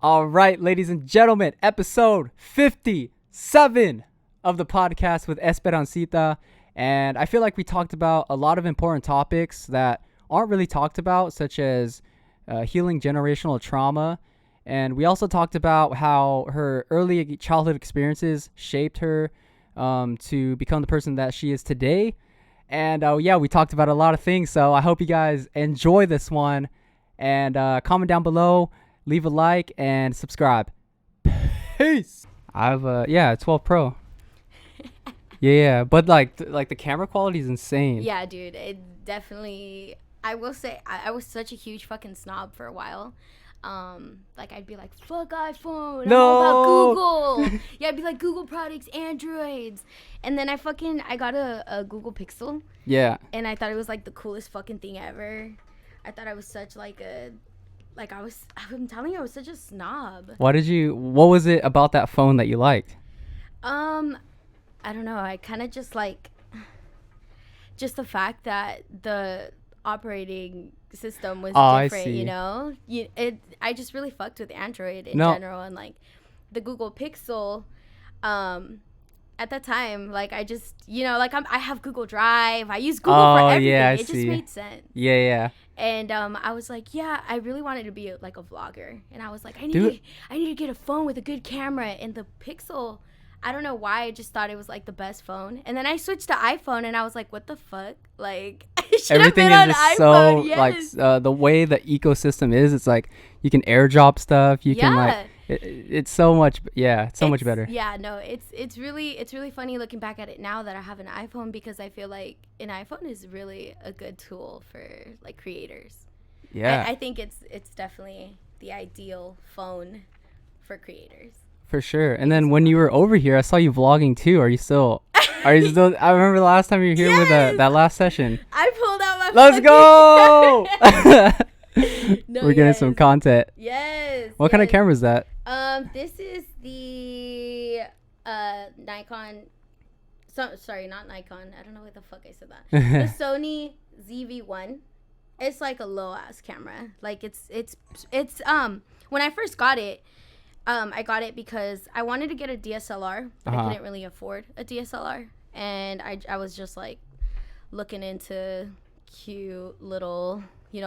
All right, ladies and gentlemen, episode 57 of the podcast with Esperanzita. And I feel like we talked about a lot of important topics that aren't really talked about, such as healing generational trauma. And we also talked about how her early childhood experiences shaped her to become the person that she is today. And we talked about a lot of things. So I hope you guys enjoy this one. And comment down below, leave a like, and subscribe. Peace. I have 12 Pro. Yeah, but like the camera quality is insane. Yeah, dude, it definitely. I will say I was such a huge fucking snob for a while. Like I'd be like, fuck iPhone, I'm all about Google. Yeah, I'd be like, Google products, Androids. And then I got a Google Pixel. Yeah. And I thought it was like the coolest fucking thing ever. I thought I was such I'm telling you, I was such a snob. What was it about that phone that you liked? I don't know. I kind of just the fact that the operating system was different, you know? I just really fucked with Android in general, and like the Google Pixel, at that time, like I just, I have Google Drive. I use Google for everything. Yeah, it just made sense. Yeah. And I was like, yeah, I really wanted to be like a vlogger, and I was like, I need to get a phone with a good camera. And the Pixel, I don't know why, I just thought it was like the best phone. And then I switched to iPhone, and I was like, what the fuck? Like, everything is just iPhone. Yes. Like the way the ecosystem is, it's like you can airdrop stuff. You can like it's so much. Yeah, it's so much better. Yeah, no, it's really funny looking back at it now that I have an iPhone, because I feel like an iPhone is really a good tool for like creators. Yeah, I think it's definitely the ideal phone for creators. For sure. And then when you were over here, I saw you vlogging too. Are you still? I remember the last time you were here with that last session. I pulled out my. Let's go. We're getting some content. Yes. What kind of camera is that? This is the Nikon. Sorry, not Nikon. I don't know what the fuck I said that. The Sony ZV-1. It's like a low ass camera. Like it's when I first got it, I got it because I wanted to get a DSLR, but I couldn't really afford a DSLR, and I was just like looking into cute little,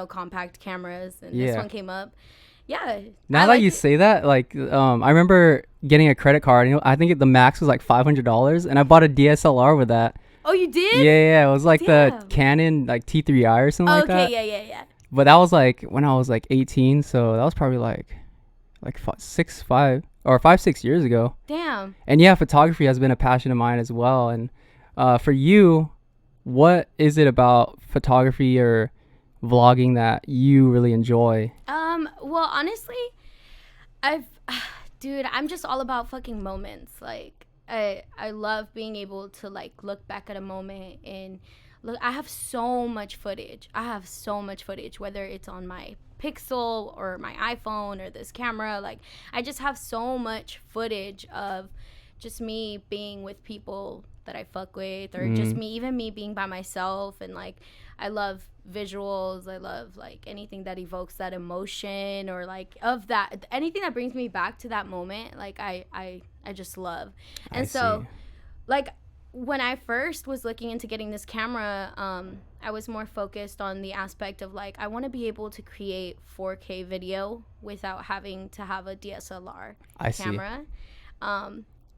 compact cameras, and this one came up. Yeah. Now that you say that, like, I remember getting a credit card. I think the max was like $500, and I bought a DSLR with that. Oh, you did? Yeah. It was like the Canon like T3i or something like that. Okay, yeah. But that was like when I was like 18, so that was probably like 6 years ago. Damn. And yeah, photography has been a passion of mine as well. And for you, what is it about photography or vlogging that you really enjoy? Well, honestly, I'm just all about fucking moments. Like I love being able to like look back at a moment and look. I have so much footage, whether it's on my Pixel or my iPhone or this camera. Like I just have so much footage of just me being with people that I fuck with, or just me being by myself. And like I love visuals. I love like anything that evokes that emotion, or like of that, anything that brings me back to that moment. Like I just love. And so like when I first was looking into getting this camera, I was more focused on the aspect of like, I want to be able to create 4K video without having to have a DSLR camera.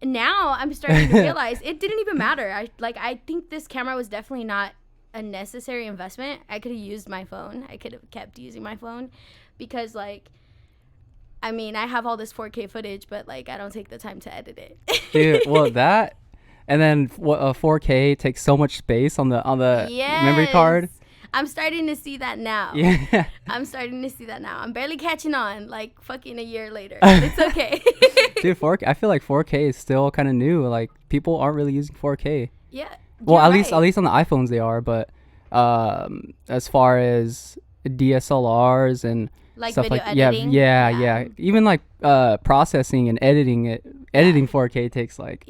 Now I'm starting to realize it didn't even matter. I think this camera was definitely not a necessary investment. I could have used my phone. I could have kept using my phone, because like, I mean, I have all this 4K footage, but like I don't take the time to edit it. Dude, well that, and then 4K takes so much space on the memory card. I'm starting to see that now. Yeah. I'm starting to see that now. I'm barely catching on, like fucking a year later. It's okay. Dude, 4K, I feel like 4K is still kind of new. Like people aren't really using 4K. Yeah. Well, at least on the iPhones they are, but as far as DSLRs and like stuff video like editing. Yeah. Even like processing and editing 4K takes like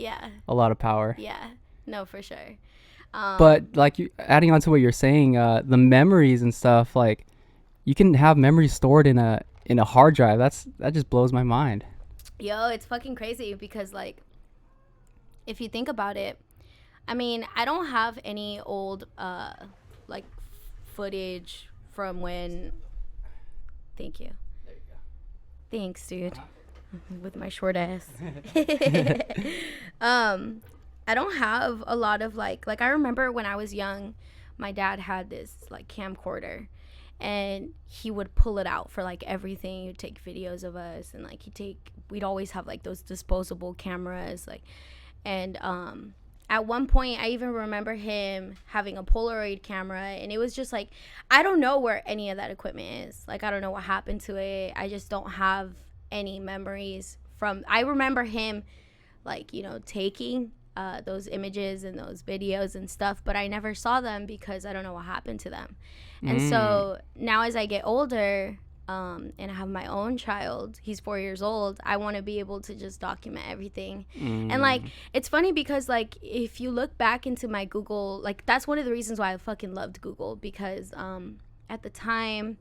a lot of power. Yeah. No, for sure. But like adding on to what you're saying, the memories and stuff, like you can have memories stored in a in a hard drive. That just blows my mind. Yo, it's fucking crazy because like if you think about it, I mean, I don't have any old like footage from when. Thank you. There you go. Thanks, dude. With my short ass. I don't have a lot of like I remember when I was young, my dad had this like camcorder, and he would pull it out for like everything. He'd take videos of us, and like we'd always have like those disposable cameras, like, and at one point I even remember him having a Polaroid camera, and it was just like, I don't know where any of that equipment is. Like, I don't know what happened to it. I just don't have any memories from. I remember him like, you know, taking those images and those videos and stuff, but I never saw them because I don't know what happened to them. And so now as I get older, and I have my own child, he's 4 years old, I want to be able to just document everything. And like, it's funny because like, if you look back into my Google, like that's one of the reasons why I fucking loved Google, because at the time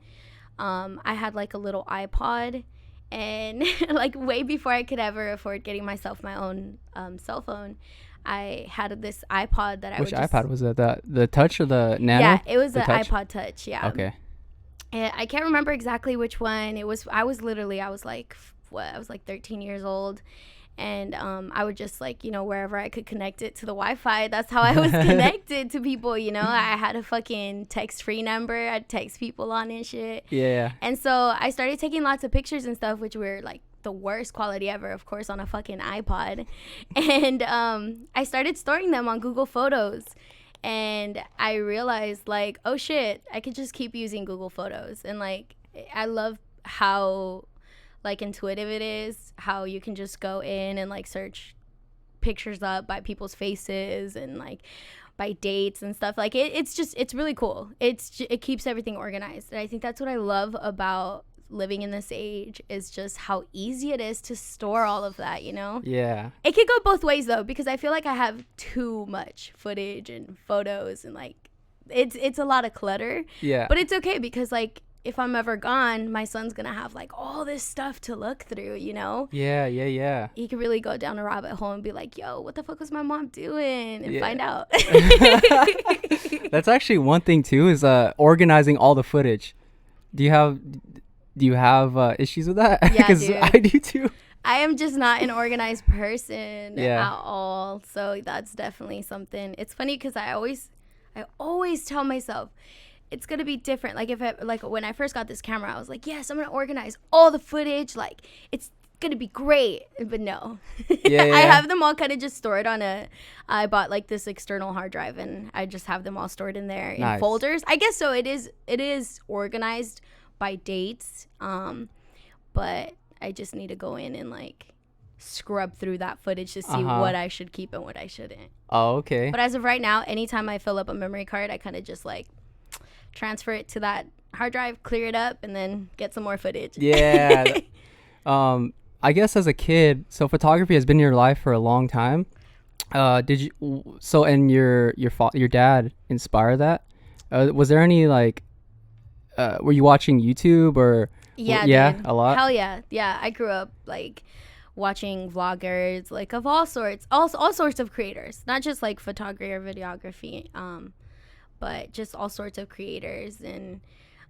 I had like a little iPod, and like way before I could ever afford getting myself my own cell phone, I had this iPod that Which iPod was it? The Touch or the Nano? Yeah, it was the iPod Touch. Yeah. Okay. And I can't remember exactly which one it was. I was like 13 years old, and I would just like, you know, wherever I could connect it to the Wi-Fi, that's how I was connected to people. You know, I had a fucking text-free number. I'd text people on and shit. Yeah. And so I started taking lots of pictures and stuff, which were like the worst quality ever, of course, on a fucking iPod. And I started storing them on Google Photos. And I realized, like, oh shit, I could just keep using Google Photos. And like, I love how like intuitive it is, how you can just go in and like search pictures up by people's faces and like by dates and stuff. Like it's really cool. It keeps everything organized. And I think that's what I love about living in this age, is just how easy it is to store all of that, you know? Yeah. It could go both ways though, because I feel like I have too much footage and photos, and like it's a lot of clutter. Yeah. But it's okay, because like if I'm ever gone, my son's gonna have like all this stuff to look through, you know? Yeah. He could really go down a rabbit hole and be like, yo, what the fuck was my mom doing? And find out. That's actually one thing too, is organizing all the footage. Do you have issues with that? Yeah, Because dude. I do too. I am just not an organized person Yeah. at all. So that's definitely something. It's funny because I always tell myself it's going to be different. Like when I first got this camera, I was like, yes, I'm going to organize all the footage. Like it's going to be great. But no. Yeah. I have them all kind of just stored I bought like this external hard drive, and I just have them all stored in there in folders. I guess so. It is organized by dates, but I just need to go in and like scrub through that footage to see what I should keep and what I shouldn't. Oh, okay. But as of right now, anytime I fill up a memory card, I kind of just like transfer it to that hard drive, clear it up, and then get some more footage. Yeah. I guess as a kid, so photography has been in your life for a long time. And your dad inspired that? Was there any like were you watching YouTube or? Yeah, dude. A lot. Hell yeah. I grew up like watching vloggers, like of all sorts of creators, not just like photography or videography, but just all sorts of creators. And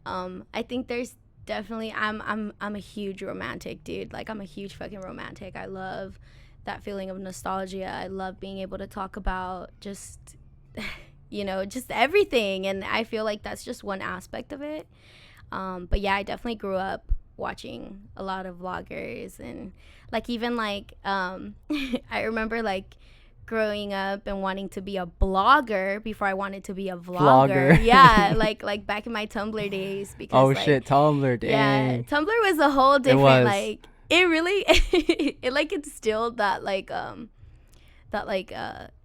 I think there's definitely I'm a huge romantic, dude. Like I'm a huge fucking romantic. I love that feeling of nostalgia. I love being able to talk about just you know, just everything. And I feel like that's just one aspect of it. But yeah, I definitely grew up watching a lot of vloggers, and like even like I remember like growing up and wanting to be a blogger before I wanted to be a vlogger. Yeah, like back in my Tumblr days. Because shit, Tumblr, dang. Yeah, Tumblr was a whole different like it really it like instilled that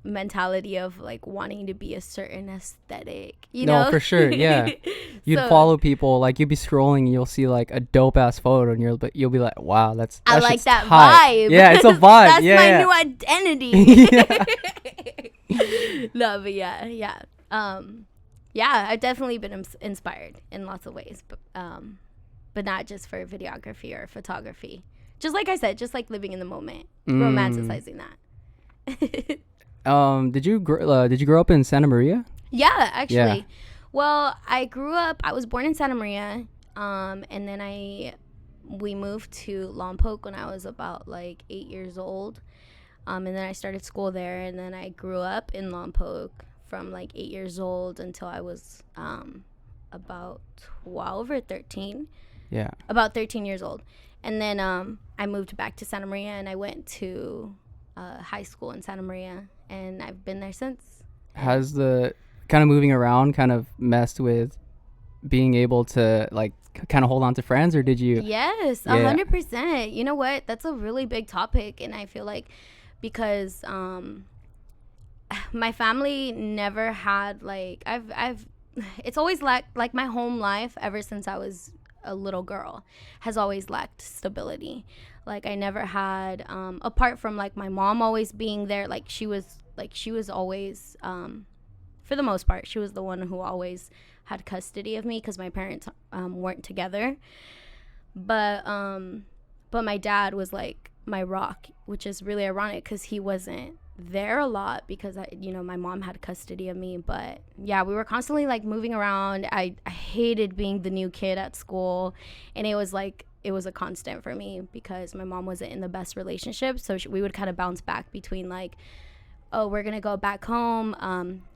mentality of like wanting to be a certain aesthetic, you know? No, for sure. Yeah. You'd follow people, like you'd be scrolling and you'll see like a dope ass photo, and you'll be like, wow, I like that vibe. Yeah, it's a vibe. That's my new identity. No, but yeah, I've definitely been inspired in lots of ways, but but not just for videography or photography. Just like I said, just like living in the moment, romanticizing that. Did you grow up in Santa Maria? Yeah, actually. Yeah. Well, I was born in Santa Maria, and then we moved to Lompoc when I was about like 8 years old. And then I started school there, and then I grew up in Lompoc from like 8 years old until I was about 12 or 13. Yeah. About 13 years old. And then I moved back to Santa Maria, and I went to high school in Santa Maria, and I've been there since. Has the kind of moving around kind of messed with being able to like kind of hold on to friends, or did you? Yes, 100%. You know what? That's a really big topic, and I feel like because my family never had like it's always like my home life ever since I was a little girl has always lacked stability. Like I never had apart from like my mom always being there, like she was always for the most part she was the one who always had custody of me because my parents weren't together. But my dad was like my rock, which is really ironic because he wasn't there a lot because my mom had custody of me. But yeah, we were constantly like moving around. I hated being the new kid at school, and it was a constant for me because my mom wasn't in the best relationship, so we would kind of bounce back between like, oh, we're gonna go back home,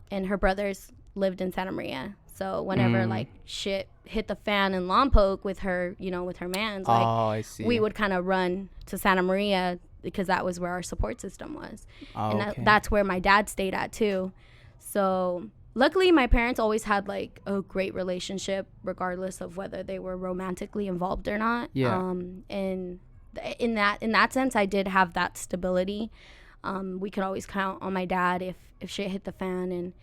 and her brothers lived in Santa Maria. So whenever like shit hit the fan in Lompoc with her, with her mans, like I see. we would kind of run to Santa Maria because that was where our support system was. And that's where my dad stayed at too. So luckily my parents always had like a great relationship regardless of whether they were romantically involved or not. Yeah. And in that sense I did have that stability. We could always count on my dad if shit hit the fan. And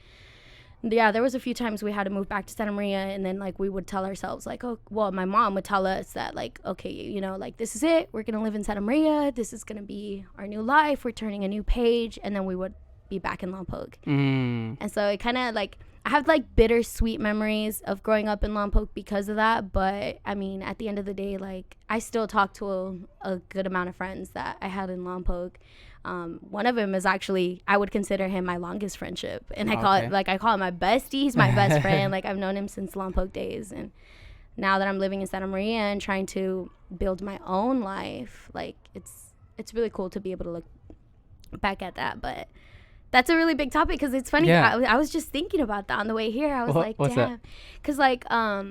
yeah, there was a few times we had to move back to Santa Maria, and then like we would tell ourselves like, oh, well, my mom would tell us that like, okay, like this is it, we're gonna live in Santa Maria, this is gonna be our new life, we're turning a new page, and then we would be back in Lompoc. And so it kind of like I have like bittersweet memories of growing up in Lompoc because of that. But I mean, at the end of the day, like I still talk to a good amount of friends that I had in Lompoc. One of them is actually, I would consider him my longest friendship, and I call it my bestie. He's my best friend. Like I've known him since Lompoc days, and now that I'm living in Santa Maria and trying to build my own life, like it's really cool to be able to look back at that. But that's a really big topic because it's funny. Yeah. I was just thinking about that on the way here. I was like, damn, because like I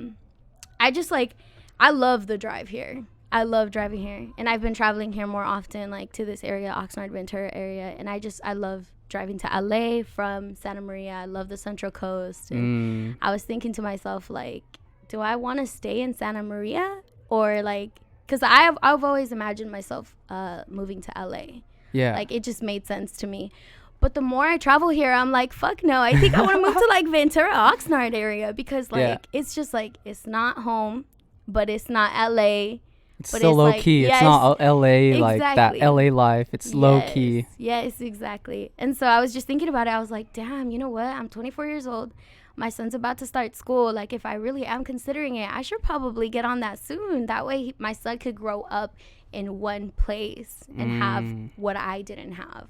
love the drive here. I love driving here, and I've been traveling here more often, like to this area, Oxnard, Ventura area, and I love driving to LA from Santa Maria. I love the Central Coast, and I was thinking to myself, like, do I want to stay in Santa Maria, or like, because I've always imagined myself moving to LA. Yeah, like it just made sense to me. But the more I travel here, I'm like, fuck no, I think I want to move to like Ventura, Oxnard area, because like it's just like it's not home, but it's not LA. It's still low key. It's not LA, like that LA life. It's low key. Yes, exactly. And so I was just thinking about it. I was like, damn, you know what? I'm 24 years old. My son's about to start school. Like, if I really am considering it, I should probably get on that soon. That way my son could grow up in one place and have what I didn't have,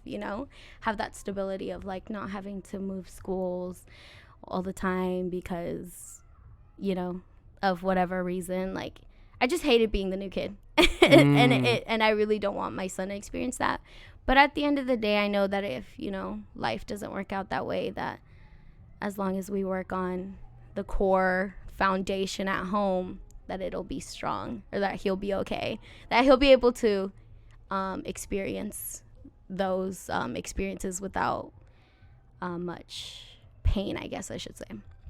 have that stability of like not having to move schools all the time because, of whatever reason. Like, I just hated being the new kid. and I really don't want my son to experience that. But at the end of the day, I know that if, life doesn't work out that way, that as long as we work on the core foundation at home, that it'll be strong, or that he'll be okay, that he'll be able to experience those experiences without much pain, I guess I should say.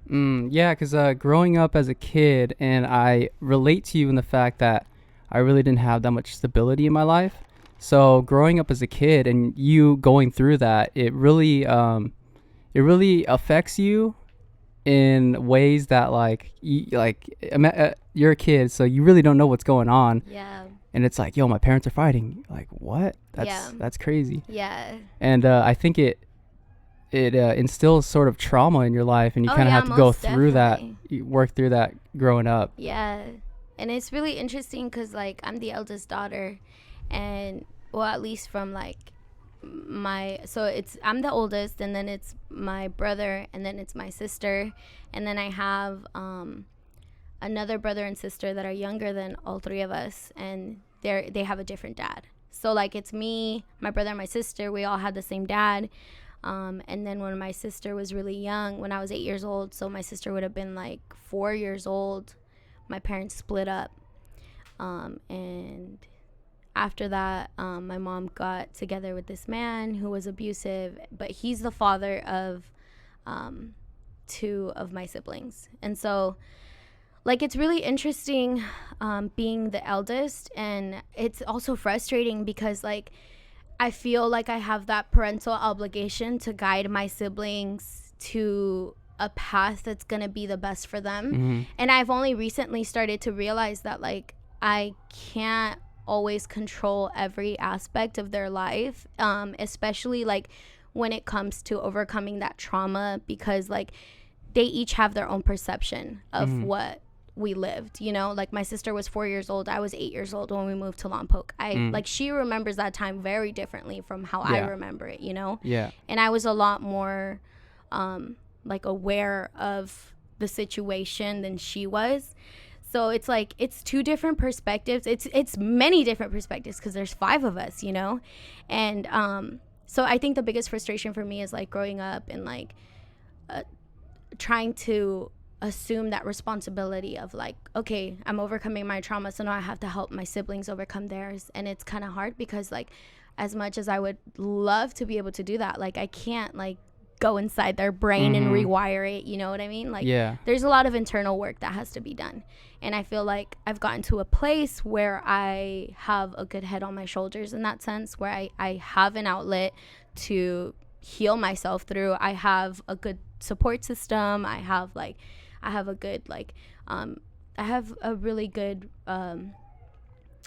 Yeah, because growing up as a kid, and I relate to you in the fact that I really didn't have that much stability in my life. So growing up as a kid and you going through that, it really affects you in ways that you're a kid, so you really don't know what's going on. Yeah. And it's like, yo, my parents are fighting. Like, what? That's crazy. Yeah. And I think it instills sort of trauma in your life, and you kind of have to go through that, work through that growing up. Yeah. And it's really interesting because, like, I'm the eldest daughter. And, well, at least from, like, I'm the oldest, and then it's my brother, and then it's my sister. And then I have another brother and sister that are younger than all three of us. And they have a different dad. So, like, it's me, my brother, and my sister. We all had the same dad. And then when my sister was really young, when I was 8 years old, so my sister would have been, like, 4 years old, my parents split up. And after that, my mom got together with this man who was abusive, but he's the father of 2 of my siblings. And so, like, it's really interesting being the eldest, and it's also frustrating because, like, I feel like I have that parental obligation to guide my siblings to a path that's going to be the best for them. Mm-hmm. And I've only recently started to realize that, like, I can't always control every aspect of their life, especially, like, when it comes to overcoming that trauma, because, like, they each have their own perception of what we lived, you know. Like, my sister was 4 years old, I was 8 years old when we moved to Lompoc. Like, she remembers that time very differently from how I remember it, you know. And I was a lot more like, aware of the situation than she was. So it's like, it's 2 different perspectives. It's many different perspectives because there's 5 of us, you know. And so I think the biggest frustration for me is, like, growing up and, like, trying to assume that responsibility of, like, okay, I'm overcoming my trauma, so now I have to help my siblings overcome theirs. And it's kind of hard because, like, as much as I would love to be able to do that, like, I can't, like, go inside their brain and rewire it, you know what I mean? Like, there's a lot of internal work that has to be done. And I feel like I've gotten to a place where I have a good head on my shoulders in that sense, where I have an outlet to heal myself through. I have a good support system. I have a good, like, I have a really good,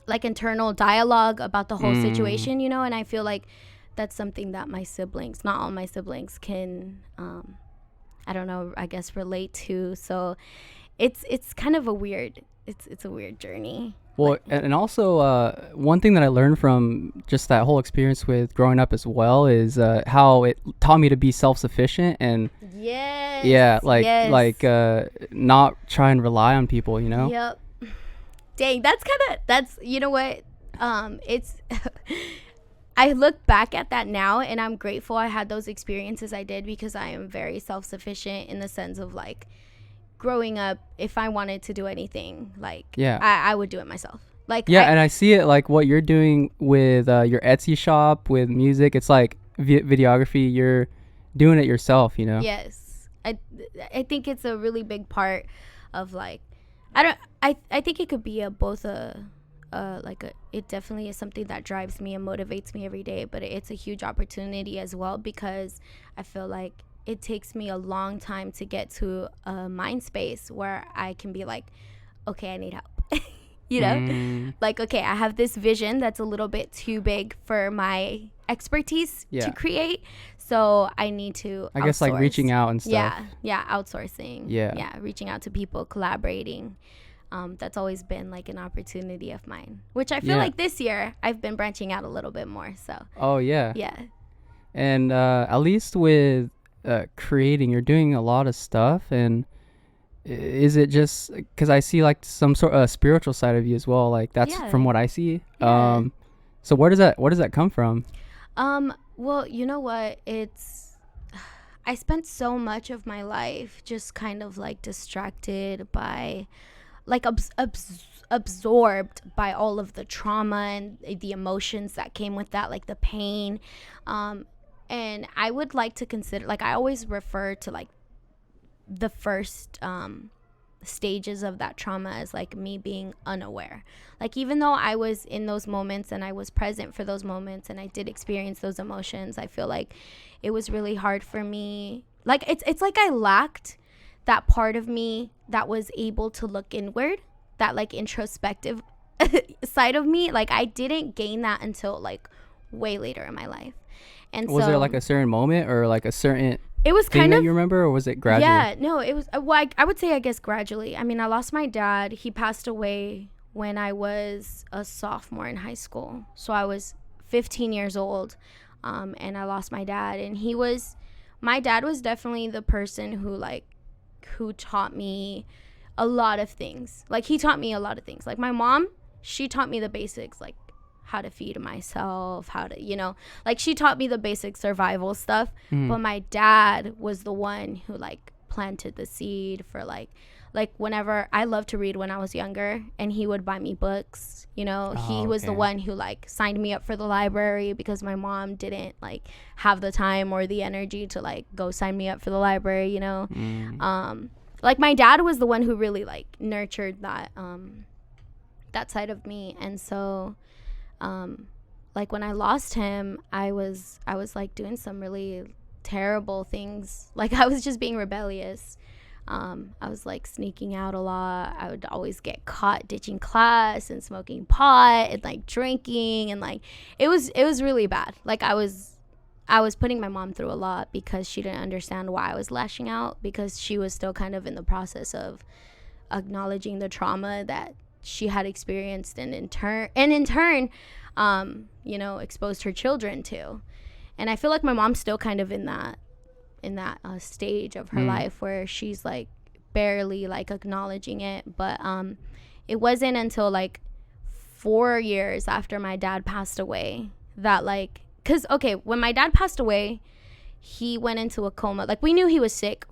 like, internal dialogue about the whole situation, you know. And I feel like that's something that my siblings, not all my siblings, can, I don't know, I guess, relate to. So it's kind of a weird journey. Well, and also one thing that I learned from just that whole experience with growing up as well is how it taught me to be self-sufficient and not try and rely on people, you know. Yep. Dang, that's you know what, it's I look back at that now, and I'm grateful I had those experiences I did, because I am very self-sufficient in the sense of, like, growing up, if I wanted to do anything, like, I would do it myself. Like, and I see it, like, what you're doing with your Etsy shop with music. It's like videography. You're doing it yourself, you know. Yes, I think it's a really big part of, like, I think it could be it definitely is something that drives me and motivates me every day, but it's a huge opportunity as well, because I feel like it takes me a long time to get to a mind space where I can be like, okay, I need help. You know, like, okay, I have this vision that's a little bit too big for my expertise to create, so I need to I guess, like, reaching out and stuff. Outsourcing, reaching out to people, collaborating. That's always been, like, an opportunity of mine, which I feel like this year I've been branching out a little bit more. So and at least with creating, you're doing a lot of stuff. And is it just because I see, like, some sort of spiritual side of you as well? Like, that's from what I see. So where does that come from? Well, you know what, I spent so much of my life just kind of, like, distracted by, like, absorbed by all of the trauma and the emotions that came with that, like the pain. And I would like to consider, like, I always refer to, like, the first stages of that trauma as, like, me being unaware. Like, even though I was in those moments and I was present for those moments and I did experience those emotions, I feel like it was really hard for me. Like, it's like I lacked that part of me that was able to look inward, that, like, introspective side of me. Like, I didn't gain that until, like, way later in my life. And was there, like, a certain moment or, like, a certain it was thing kind that of, you remember, or was it gradual? yeah, no, it was, well, I would say, I guess, gradually. I mean, I lost my dad. He passed away when I was a sophomore in high school. So I was 15 years old, and I lost my dad. And my dad was definitely the person who taught me a lot of things. Like, he taught me a lot of things. Like, my mom, she taught me the basics, like how to feed myself, how to, like, she taught me the basic survival stuff. But my dad was the one who like planted the seed for like whenever I loved to read when I was younger, and he would buy me books, he was the one who like signed me up for the library, because my mom didn't like have the time or the energy to like go sign me up for the library. Like, my dad was the one who really like nurtured that side of me. And so like, when I lost him, I was like doing some really terrible things. Like, I was just being rebellious. I was like sneaking out a lot. I would always get caught ditching class and smoking pot and like drinking, and like it was really bad. Like, I was putting my mom through a lot, because she didn't understand why I was lashing out, because she was still kind of in the process of acknowledging the trauma that she had experienced, and in turn exposed her children to. And I feel like my mom's still kind of in that stage of her life where she's like barely like acknowledging it. But it wasn't until like 4 years after my dad passed away that, like, because okay, when my dad passed away, he went into a coma. Like, we knew he was sick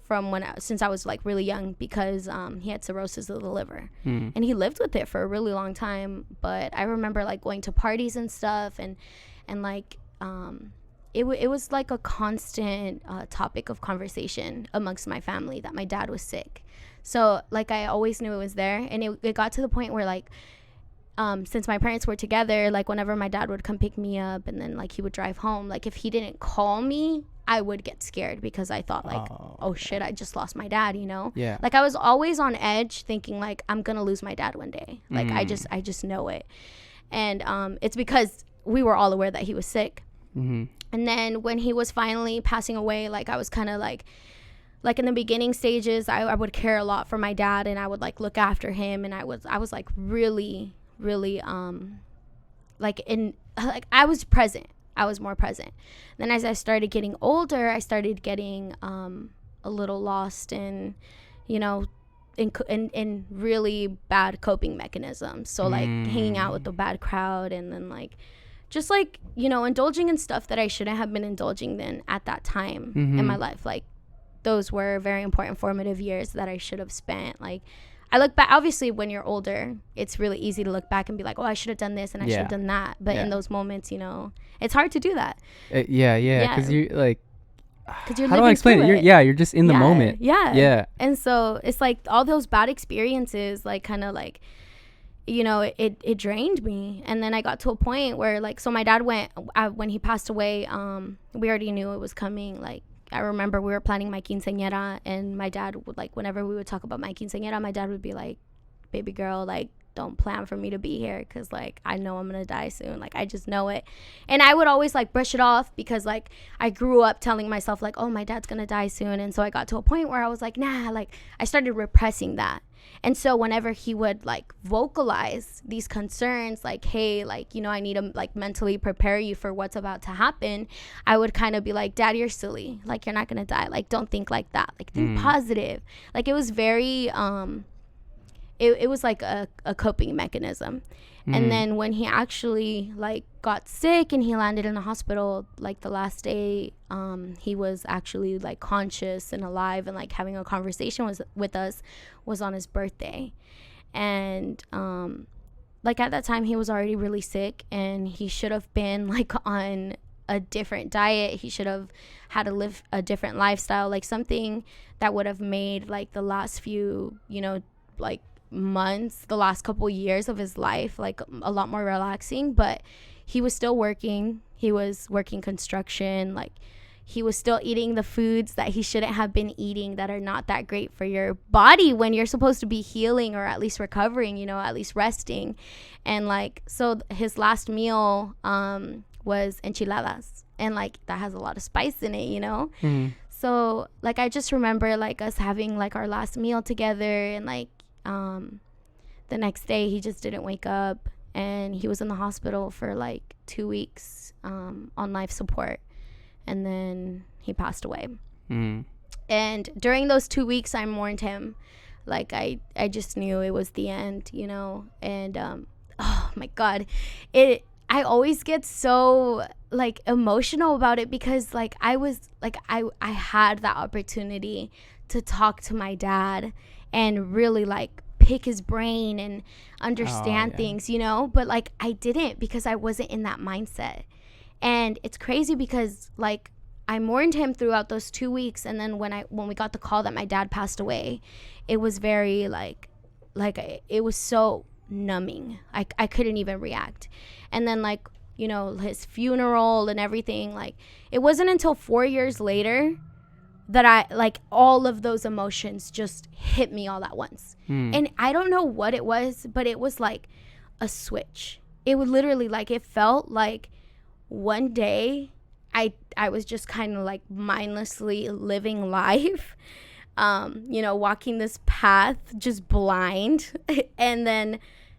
since I was like really young, because he had cirrhosis of the liver, and he lived with it for a really long time. But I remember like going to parties and stuff, and like it was like a constant topic of conversation amongst my family that my dad was sick. So like, I always knew it was there, and it got to the point where like, since my parents were together, like whenever my dad would come pick me up and then like he would drive home, like if he didn't call me, I would get scared, because I thought like, oh shit, I just lost my dad, Yeah. Like, I was always on edge, thinking like, I'm gonna lose my dad one day. Like, I just know it. And it's because we were all aware that he was sick. And then when he was finally passing away, like, I was kind of like in the beginning stages, I would care a lot for my dad, and I would like look after him, and I was like really like I was present. I was more present. Then as I started getting older, I started getting a little lost in in really bad coping mechanisms. So like hanging out with the bad crowd, and then like just like indulging in stuff that I shouldn't have been indulging in at that time in my life. Like, those were very important formative years that I should have spent. Like, I look back, obviously when you're older, it's really easy to look back and be like, oh, I should have done this and I should have done that. But in those moments, it's hard to do that. Because you like, because you're how do I explain it? You're just in the moment. Yeah. And so it's like all those bad experiences, like kind of like, it drained me. And then I got to a point where like, so my dad when he passed away, we already knew it was coming. Like, I remember we were planning my quinceañera, and my dad would like, whenever we would talk about my quinceañera, my dad would be like, baby girl, like, don't plan for me to be here, because like, I know I'm gonna die soon. Like, I just know it. And I would always like brush it off, because like, I grew up telling myself like, oh, my dad's gonna die soon. And so I got to a point where I was like, nah, like, I started repressing that. And so whenever he would like vocalize these concerns, like, hey, like, I need to like mentally prepare you for what's about to happen, I would kind of be like, Dad, you're silly. Like, you're not gonna die. Like, don't think like that. Like, think positive. Like, it was very it was like a coping mechanism. And then when he actually like got sick and he landed in the hospital, like the last day he was actually like conscious and alive and like having a conversation with us was on his birthday. And like at that time he was already really sick, and he should have been like on a different diet. He should have had to live a different lifestyle, like something that would have made like the last few like months, the last couple years of his life like a lot more relaxing. But he was still working. He was working construction. Like, he was still eating the foods that he shouldn't have been eating, that are not that great for your body when you're supposed to be healing, or at least recovering, at least resting. And like, so his last meal was enchiladas, and like that has a lot of spice in it. So like I just remember like us having like our last meal together, and like the next day he just didn't wake up, and he was in the hospital for like 2 weeks on life support, and then he passed away. And during those 2 weeks I mourned him. Like I just knew it was the end, you know. And oh my god, I always get so like emotional about it, because like I was like I had that opportunity to talk to my dad and really like pick his brain and understand things, you know. But like I didn't, because I wasn't in that mindset. And it's crazy because like I mourned him throughout those 2 weeks, and then when we got the call that my dad passed away, it was very like it was so numbing. I couldn't even react. And then like, you know, his funeral and everything, like it wasn't until 4 years later that I like all of those emotions just hit me all at once. And I don't know what it was, but it was like a switch. It would literally like, it felt like one day I was just kind of like mindlessly living life, you know, walking this path just blind. And then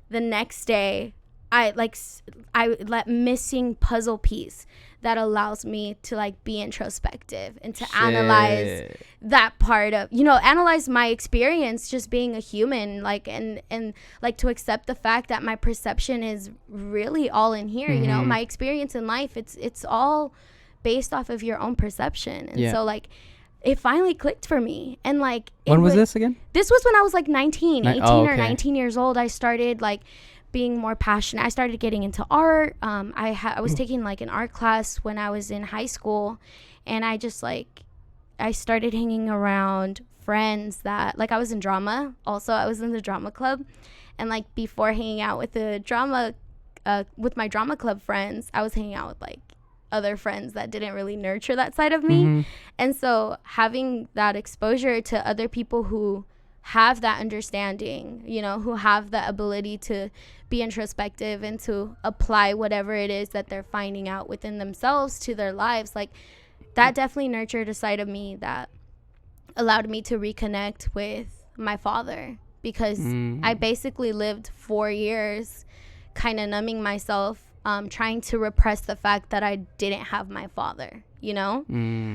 the next day I let missing puzzle piece that allows me to like be introspective and to analyze that part of, you know, analyze my experience just being a human, like and like to accept the fact that my perception is really all in here. You know, my experience in life, it's all based off of your own perception. And so like it finally clicked for me. And like when was this again? This was when I was like 18 or 19 years old. I started like being more passionate. I started getting into art. I was taking like an art class when I was in high school, and I just like I started hanging around friends that like I was in drama. Also, I was in the drama club, and like before hanging out with the drama with my drama club friends, I was hanging out with like other friends that didn't really nurture that side of me. And so having that exposure to other people who have that understanding, you know, who have the ability to be introspective and to apply whatever it is that they're finding out within themselves to their lives, like that definitely nurtured a side of me that allowed me to reconnect with my father, because I basically lived 4 years kind of numbing myself, trying to repress the fact that I didn't have my father, you know,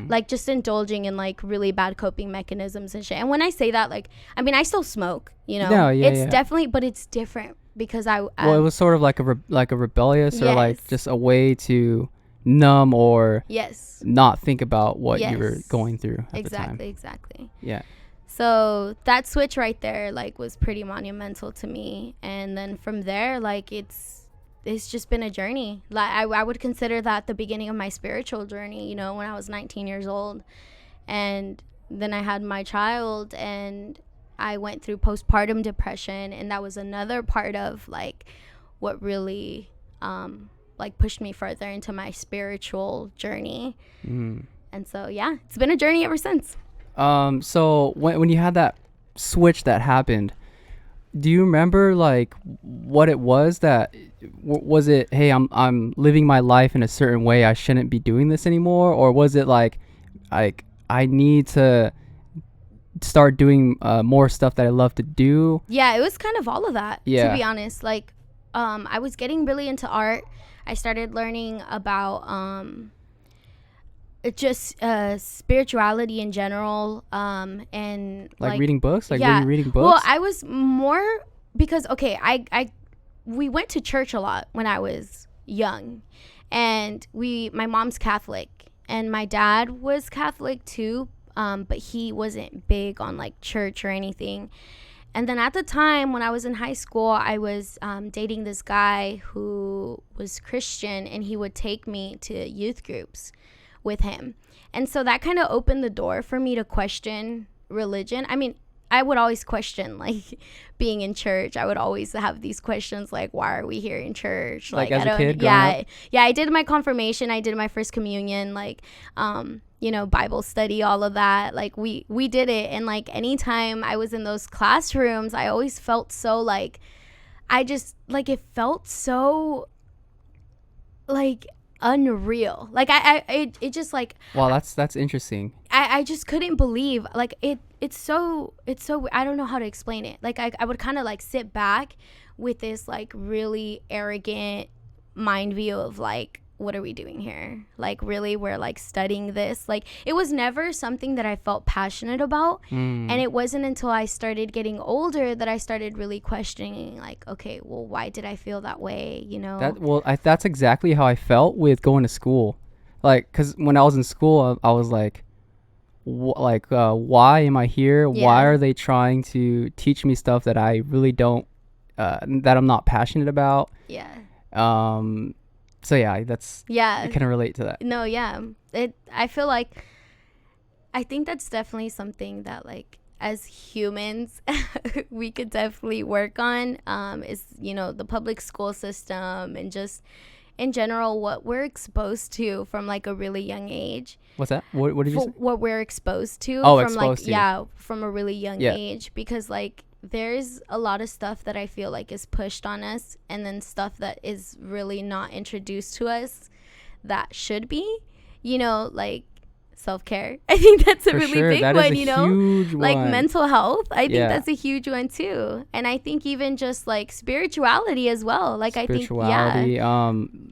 like just indulging in like really bad coping mechanisms and shit. And when I say that, like, I mean, I still smoke, you know, it's definitely, but it's different because well, it was sort of like a rebellious or like just a way to numb or not think about what you were going through at the time. Exactly. Yeah. So that switch right there, like, was pretty monumental to me. And then from there, like, it's just been a journey. Like I would consider that the beginning of my spiritual journey, you know, when I was 19 years old. And then I had my child, and I went through postpartum depression, and that was another part of like what really like pushed me further into my spiritual journey. And so yeah, it's been a journey ever since. So when you had that switch that happened, do you remember like what it was that was it, hey, I'm living my life in a certain way, I shouldn't be doing this anymore? Or was it like I need to start doing more stuff that I love to do? Yeah, it was kind of all of that, to be honest. Like I was getting really into art. I started learning about just spirituality in general, and like reading books. Were you reading books? Well, I was more because we went to church a lot when I was young, and my mom's Catholic and my dad was Catholic too, but he wasn't big on like church or anything. And then at the time when I was in high school, I was dating this guy who was Christian, and he would take me to youth groups with him. And so that kind of opened the door for me to question religion. I mean, I would always question like being in church. I would always have these questions like, why are we here in church? Like as a kid growing up? Yeah, I did my confirmation, I did my first communion, like you know, Bible study, all of that. Like we did it. And like anytime I was in those classrooms, I always felt so like, I just like, it felt so like unreal. Like it just like, wow, that's interesting. I just couldn't believe, like, it's so I don't know how to explain it. Like, I would kind of like sit back with this like really arrogant mind view of like, what are we doing here? Like, really, we're like studying this. Like, it was never something that I felt passionate about. And it wasn't until I started getting older that I started really questioning, like, okay, well, why did I feel that way, you know? That's exactly how I felt with going to school. Like, because when I was in school, I was like, why am I here? Yeah. Why are they trying to teach me stuff that I really don't, that I'm not passionate about? Yeah. So yeah, that's, Yeah. I can relate to that. No, yeah. I feel like, I think that's definitely something that, like, as humans, we could definitely work on, is, you know, the public school system and just in general what we're exposed to from like a really young age. What's that? What did you say? What we're exposed to Oh, from exposed like to. yeah, from a really young Yeah. age, because like there's a lot of stuff that I feel like is pushed on us, and then stuff that is really not introduced to us that should be, you know, like self-care. I think that's a For really sure. big That is one, a you know, huge like one. mental health. I think Yeah. that's a huge one too. And I think even just like spirituality as well. Like I think, Spirituality,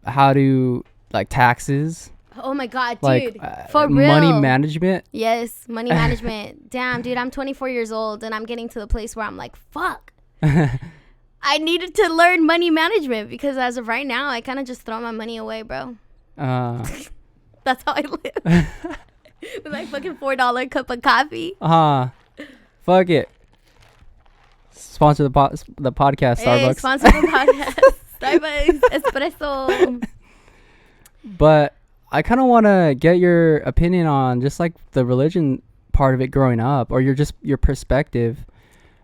how to, like, taxes, oh my God, like, dude, for real. money management. Yes, money management. Damn, dude, I'm 24 years old and I'm getting to the place where I'm like, fuck. I needed to learn money management, because as of right now, I kind of just throw my money away, bro. That's how I live. With like fucking $4 cup of coffee. Fuck it. Sponsor the podcast, Starbucks. Hey, sponsor the podcast. Starbucks, espresso. But I kind of want to get your opinion on just like the religion part of it growing up, or your perspective.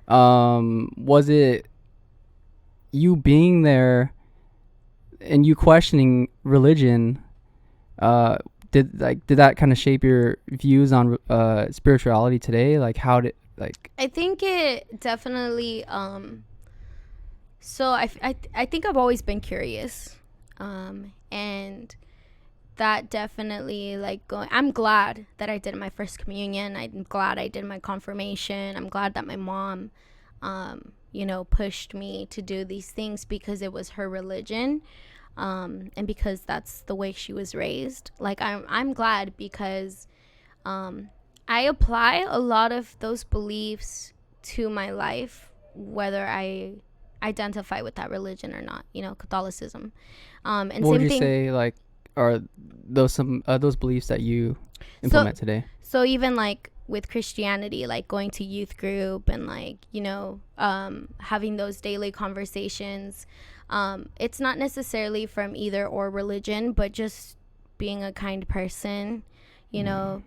Was it you being there and you questioning religion? Did that kind of shape your views on spirituality today? Like, how did, like, I think it definitely so I think I've always been curious, and that definitely, like, I'm glad that I did my first communion. I'm glad I did my confirmation. I'm glad that my mom you know, pushed me to do these things because it was her religion. And because that's the way she was raised. Like, I'm glad, because I apply a lot of those beliefs to my life, whether I identify with that religion or not, you know, Catholicism. And what would same you thing, say, like, are those some those beliefs that you implement today? so even like with Christianity, like going to youth group and like, you know, having those daily conversations. It's not necessarily from either or religion, but just being a kind person, you know,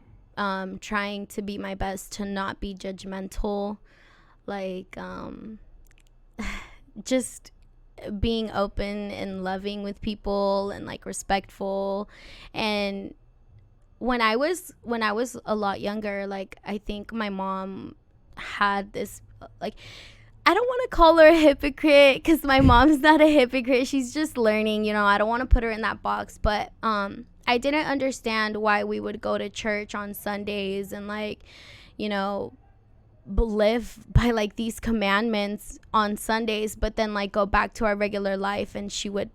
trying to be my best to not be judgmental, like, just being open and loving with people and like respectful. And when I was a lot younger, like, I think my mom had this, like, I don't want to call her a hypocrite, because my mom's not a hypocrite. She's just learning, you know. I don't want to put her in that box. But I didn't understand why we would go to church on Sundays and, like, you know, live by, like, these commandments on Sundays, but then, like, go back to our regular life, and she would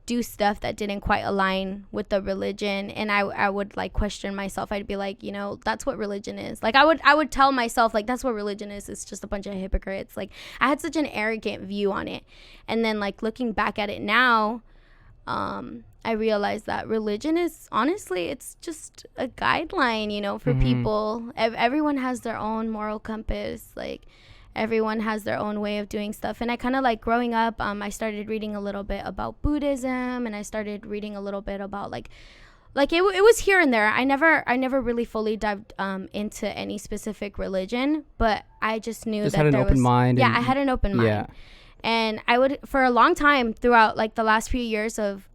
do stuff that didn't quite align with the religion. And I would like question myself. I'd be like, you know, that's what religion is. Like, I would tell myself, like, that's what religion is. It's just a bunch of hypocrites. Like, I had such an arrogant view on it. And then, like, looking back at it now, I realized that religion is, honestly, it's just a guideline, you know, for people. Everyone has their own moral compass. Like, everyone has their own way of doing stuff. And I kind of, like, growing up, I started reading a little bit about Buddhism, and I started reading a little bit about like it was here and there. I never really fully dived into any specific religion, but I just knew Just that had an open mind. Yeah, I had an open mind. Yeah. And I would, for a long time throughout like the last few years of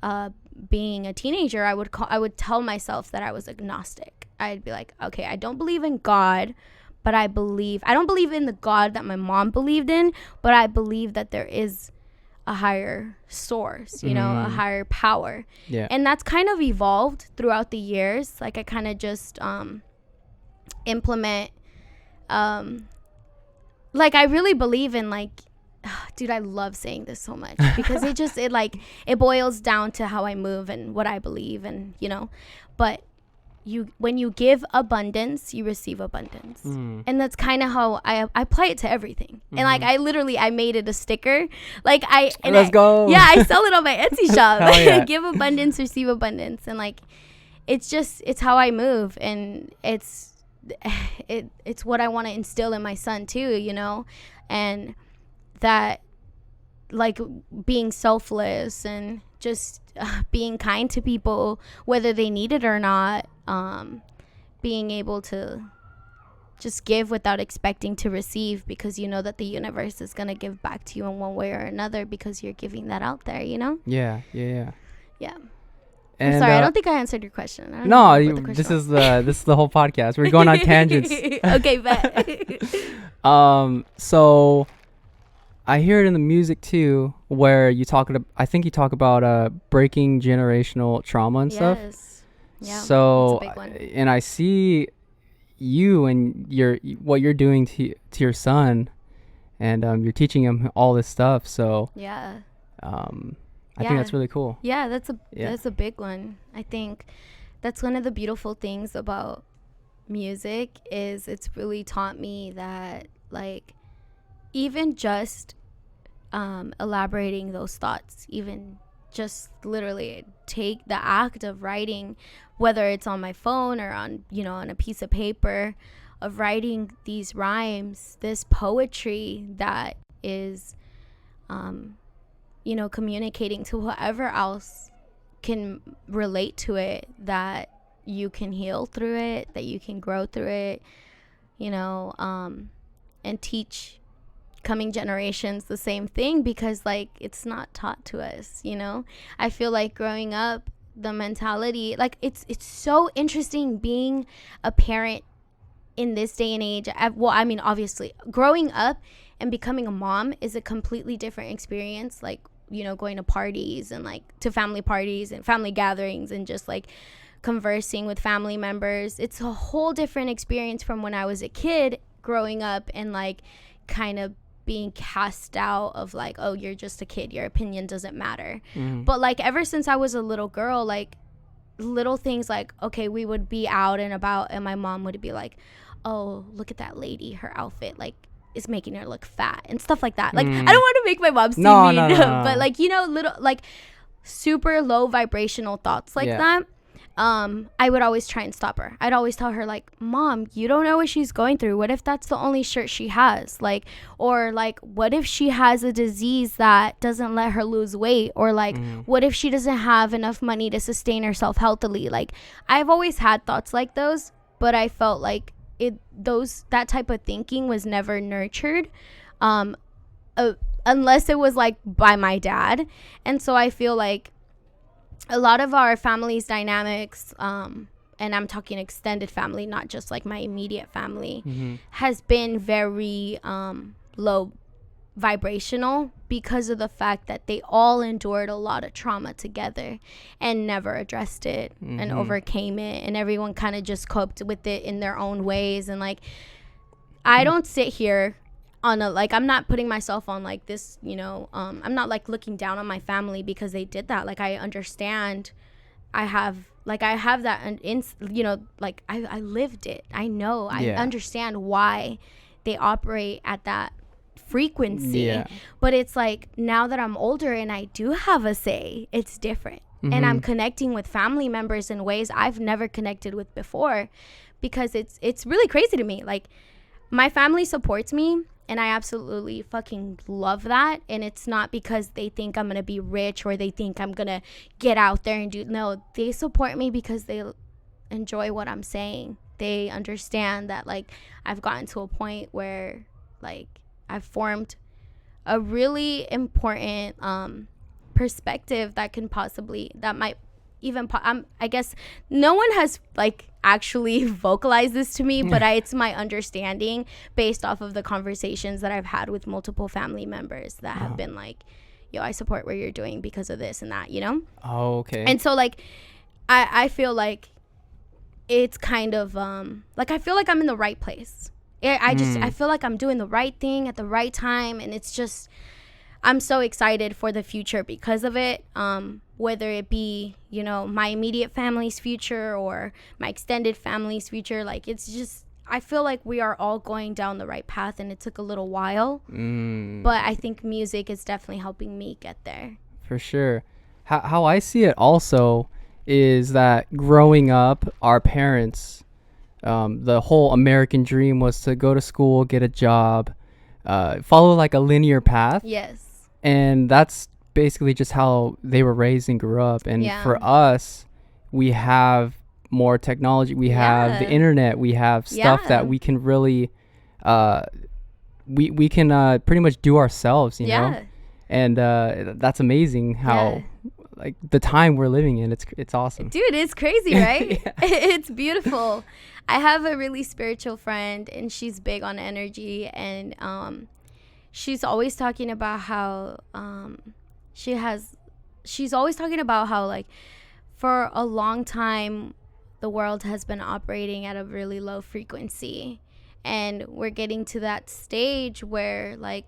being a teenager, I would tell myself that I was agnostic. I'd be like, okay, I don't believe in God, but I don't believe in the God that my mom believed in, but I believe that there is a higher source, you know, a higher power. Yeah. And that's kind of evolved throughout the years. Like, I kind of just implement, like I really believe in like, dude, I love saying this so much because it boils down to how I move and what I believe, and but when you give abundance, you receive abundance. And that's kind of how I apply it to everything. And like I made it a sticker, like Let's go. Yeah, I sell it on my Etsy shop. Hell yeah. Give abundance, receive abundance. And like it's how I move, and it's what I want to instill in my son too, and that like being selfless and just being kind to people whether they need it or not, being able to just give without expecting to receive, because you know that the universe is going to give back to you in one way or another because you're giving that out there. Yeah. And, I'm sorry, I don't think I answered your question. This is the whole podcast. We're going on tangents. Okay, bet. So I hear it in the music too, where I think you talk about breaking generational trauma and stuff. Yes. Yeah. So, that's a big one. and I see you and what you're doing to your son, and you're teaching him all this stuff. So yeah. I think that's really cool. Yeah, that's a big one. I think that's one of the beautiful things about music is it's really taught me that like even just elaborating those thoughts, even just literally take the act of writing, whether it's on my phone or on a piece of paper, of writing these rhymes, this poetry that is communicating to whoever else can relate to it, that you can heal through it, that you can grow through it, and teach coming generations the same thing, because like it's not taught to us. I feel like growing up, the mentality, like it's so interesting being a parent in this day and age. Obviously growing up and becoming a mom is a completely different experience, like going to parties and like to family parties and family gatherings and just like conversing with family members. It's a whole different experience from when I was a kid growing up and like kind of being cast out of like, oh, you're just a kid, your opinion doesn't matter. But like ever since I was a little girl, like little things like, okay, we would be out and about and my mom would be like, oh, look at that lady, her outfit like is making her look fat and stuff like that. Like I don't want to make my mom seem mean, but like little like super low vibrational thoughts like that. I would always try and stop her. I'd always tell her like, Mom, you don't know what she's going through. What if that's the only shirt she has? Like, or like, what if she has a disease that doesn't let her lose weight? Or like, what if she doesn't have enough money to sustain herself healthily? Like, I've always had thoughts like those, but I felt like that type of thinking was never nurtured, unless it was like by my dad. And so I feel like a lot of our family's dynamics, and I'm talking extended family, not just like my immediate family, has been very low vibrational because of the fact that they all endured a lot of trauma together and never addressed it and overcame it, and everyone kind of just coped with it in their own ways. And like I don't sit here on a like, I'm not putting myself on like this, I'm not like looking down on my family because they did that. Like I understand, I have that, and like I lived it. I know, I understand why they operate at that frequency. But it's like now that I'm older and I do have a say, it's different. And I'm connecting with family members in ways I've never connected with before, because it's really crazy to me. Like my family supports me and I absolutely fucking love that. And it's not because they think I'm gonna be rich or they think I'm gonna get out there and they support me because they enjoy what I'm saying. They understand that like I've gotten to a point where like I've formed a really important perspective that might even I guess no one has like actually vocalized this to me, but it's my understanding based off of the conversations that I've had with multiple family members that have been like, yo, I support what you're doing because of this and that, Oh, okay. And so like I feel like it's kind of like I feel like I'm in the right place. I feel like I'm doing the right thing at the right time, and it's just I'm so excited for the future because of it. Whether it be, you know, my immediate family's future or my extended family's future, like it's just I feel like we are all going down the right path, and it took a little while, but I think music is definitely helping me get there. For sure. How I see it also is that growing up, our parents, the whole American dream was to go to school, get a job, follow like a linear path. Yes. And that's basically just how they were raised and grew up. And for us, we have more technology. We have the internet. We have stuff that we can really, we can pretty much do ourselves, you know? And that's amazing how like the time we're living in. It's awesome. Dude, it's crazy, right? It's beautiful. I have a really spiritual friend, and she's big on energy, and she's always talking about how she's always talking about how like for a long time the world has been operating at a really low frequency, and we're getting to that stage where like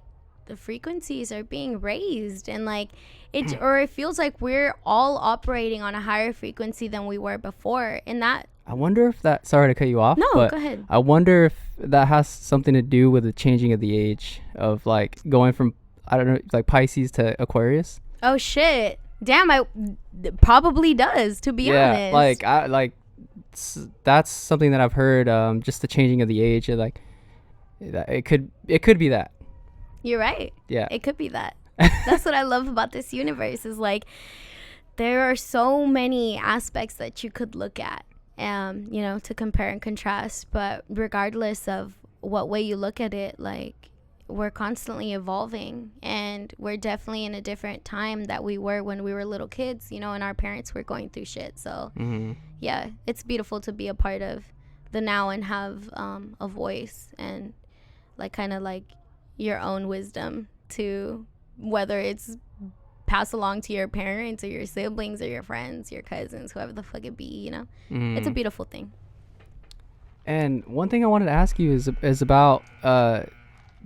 the frequencies are being raised, and like it feels like we're all operating on a higher frequency than we were before. And that I wonder if that, sorry to cut you off. No, but go ahead. I wonder if that has something to do with the changing of the age of like going from, I don't know, like Pisces to Aquarius. Oh shit. Damn, it probably does, to be honest. That's something that I've heard, just the changing of the age. Like it could be that. You're right. Yeah. It could be that. That's what I love about this universe is like there are so many aspects that you could look at, you know, to compare and contrast. But regardless of what way you look at it, like we're constantly evolving, and we're definitely in a different time that we were when we were little kids, you know, and our parents were going through shit. So yeah, it's beautiful to be a part of the now and have a voice and like kind of like your own wisdom to whether it's pass along to your parents or your siblings or your friends, your cousins, whoever the fuck it be, you know. It's a beautiful thing. And one thing I wanted to ask you is about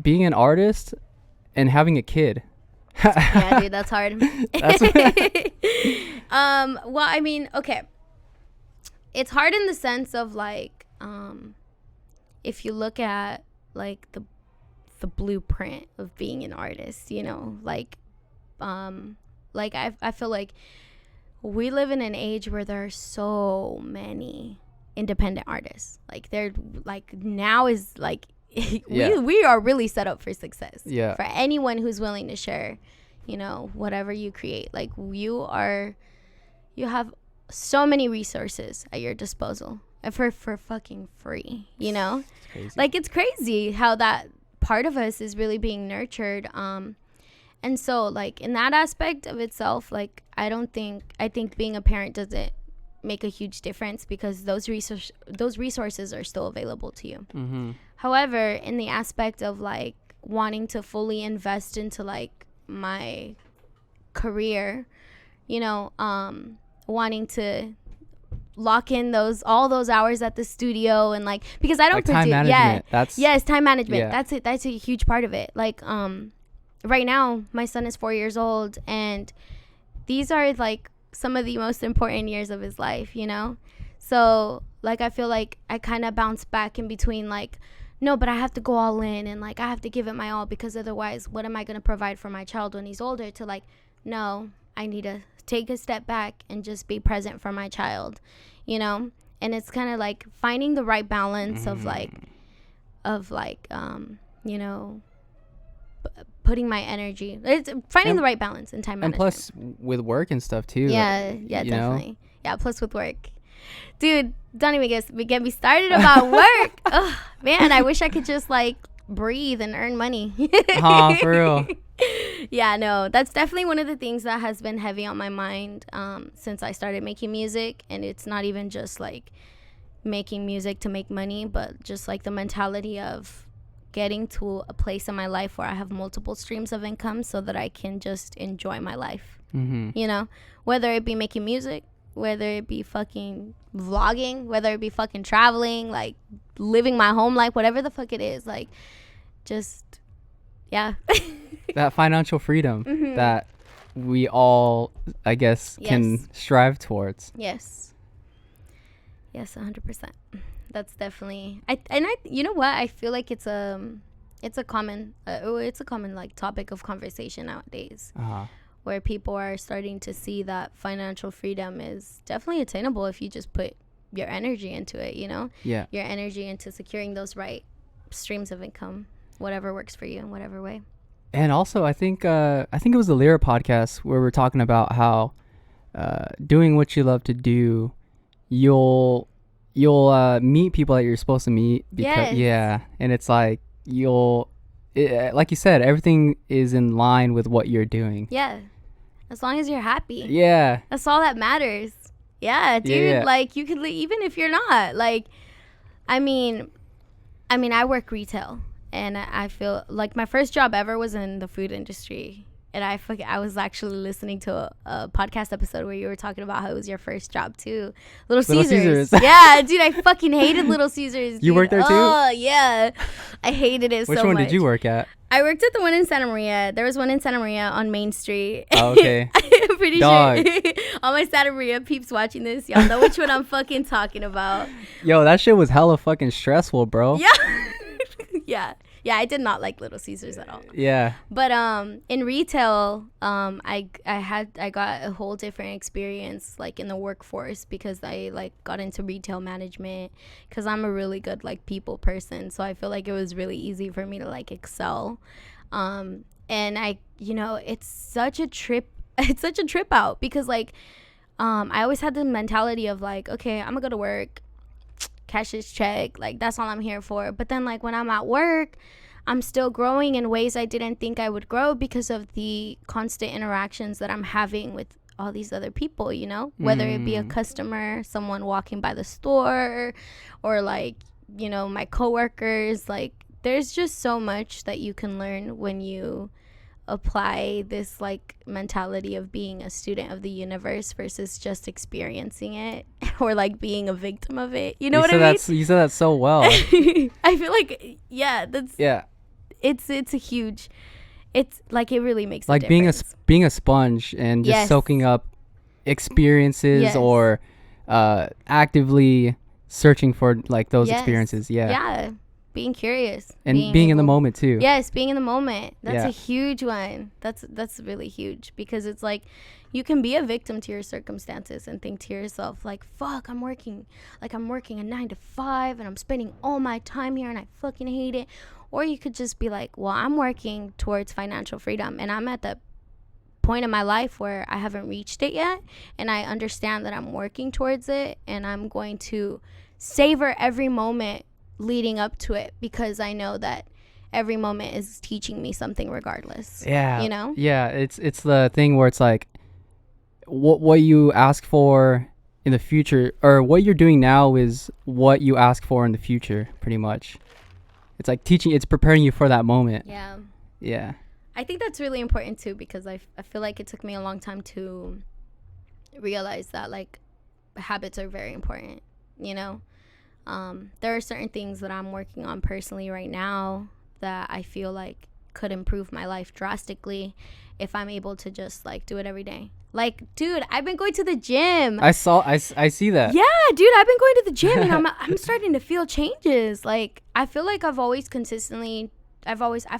being an artist and having a kid. Yeah, dude, that's hard. Well, I mean, okay, it's hard in the sense of like if you look at like the blueprint of being an artist, you know, like I feel like we live in an age where there are so many independent artists. Like they're like now is like we are really set up for success. Yeah. For anyone who's willing to share, you know, whatever you create. Like you have so many resources at your disposal for fucking free, you know? Like it's crazy how that part of us is really being nurtured, and so like in that aspect of itself, like I think being a parent doesn't make a huge difference because those resources are still available to you. However, in the aspect of like wanting to fully invest into like my career, you know, wanting to lock in all those hours at the studio and like because I don't like time management. Time management. Yeah. That's a huge part of it. Like right now my son is 4 years old, and these are like some of the most important years of his life, you know? So like I feel like I kind of bounce back in between like, no, but I have to go all in and like I have to give it my all because otherwise what am I going to provide for my child when he's older? To like, no, I need to take a step back and just be present for my child, you know? And it's kind of like finding the right balance of like you know, putting my energy, it's finding the right balance in time management. And plus with work and stuff too. Yeah, definitely. Yeah, plus with work. Dude, don't even get me started about work. Ugh, man, I wish I could just like breathe and earn money. For real. Yeah, no, that's definitely one of the things that has been heavy on my mind since I started making music. And it's not even just like making music to make money, but just like the mentality of getting to a place in my life where I have multiple streams of income so that I can just enjoy my life. You know, whether it be making music, whether it be fucking vlogging, whether it be fucking traveling, like living my home life, whatever the fuck it is, like just yeah. That financial freedom that we all, I guess, can strive towards. Yes 100%. That's definitely I you know what, I feel like it's a common like topic of conversation nowadays, where people are starting to see that financial freedom is definitely attainable if you just put your energy into it, you know? Yeah. Your energy into securing those right streams of income, whatever works for you in whatever way. And also, I think it was the Lyra podcast where we're talking about how doing what you love to do, you'll meet people that you're supposed to meet. And it's like like you said, everything is in line with what you're doing. Yeah. As long as you're happy. Yeah. That's all that matters. Yeah, dude. Yeah. Like, you could even if you're not. Like, I mean, I work retail, and I feel like my first job ever was in the food industry. And I was actually listening to a podcast episode where you were talking about how it was your first job too. Little Caesars. Yeah, dude, I fucking hated Little Caesars. Dude. You worked there too? Oh, yeah. I hated it so much. Which one did you work at? I worked at the one in Santa Maria. There was one in Santa Maria on Main Street. Oh, okay. I'm pretty sure all my Santa Maria peeps watching this, y'all know which one I'm fucking talking about. Yo, that shit was hella fucking stressful, bro. Yeah. Yeah, I did not like Little Caesars at all. Yeah. But in retail, I got a whole different experience, like, in the workforce, because I like got into retail management because I'm a really good like people person. So I feel like it was really easy for me to like excel. And it's such a trip. It's such a trip out because like I always had the mentality of like, okay, I'm gonna go to work, cash this check, like that's all I'm here for. But then like when I'm at work, I'm still growing in ways I didn't think I would grow because of the constant interactions that I'm having with all these other people, you know, whether it be a customer, someone walking by the store, or like, you know, my coworkers. Like, there's just so much that you can learn when you apply this like mentality of being a student of the universe versus just experiencing it or like being a victim of it. You know what I mean? You said that so well. I feel like it's a huge, it's like it really makes like a difference. being a sponge and just soaking up experiences or actively searching for like those experiences. Yeah. Being curious and being in the moment too. Yes, being in the moment. That's a huge one. That's really huge, because it's like you can be a victim to your circumstances and think to yourself like, fuck, I'm working a 9-to-5 and I'm spending all my time here and I fucking hate it. Or you could just be like, well, I'm working towards financial freedom and I'm at the point in my life where I haven't reached it yet, and I understand that I'm working towards it, and I'm going to savor every moment leading up to it, because I know that every moment is teaching me something regardless. Yeah. You know? Yeah, it's the thing where it's like what you ask for in the future, or what you're doing now is what you ask for in the future, pretty much. It's like it's preparing you for that moment. Yeah. Yeah. I think that's really important too, because I feel like it took me a long time to realize that like habits are very important, you know? There are certain things that I'm working on personally right now that I feel like could improve my life drastically if I'm able to just like do it every day. Like, dude, I've been going to the gym. I see that. Yeah, dude, I've been going to the gym and I'm starting to feel changes. Like, I feel like I've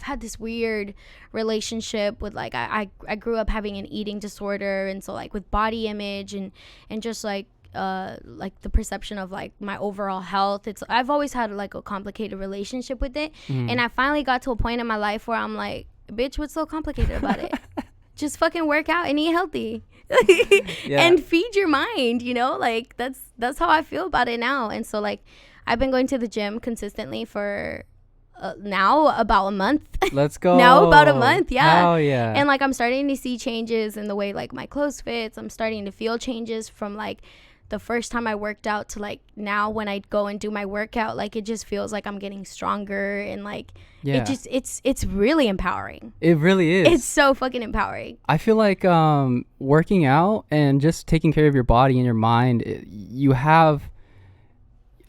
had this weird relationship with like I grew up having an eating disorder, and so like with body image and just like the perception of like my overall health, I've always had like a complicated relationship with it. And I finally got to a point in my life where I'm like, bitch, what's so complicated about it? Just fucking work out and eat healthy. And feed your mind, you know? Like that's how I feel about it now. And so like I've been going to the gym consistently for now about a month. Let's go. Now about a month. Yeah. Hell yeah. And like I'm starting to see changes in the way like my clothes fits. I'm starting to feel changes from like the first time I worked out to like now when I go and do my workout, like it just feels like I'm getting stronger, and like it's really empowering. It really is. It's so fucking empowering. I feel like working out and just taking care of your body and your mind, you have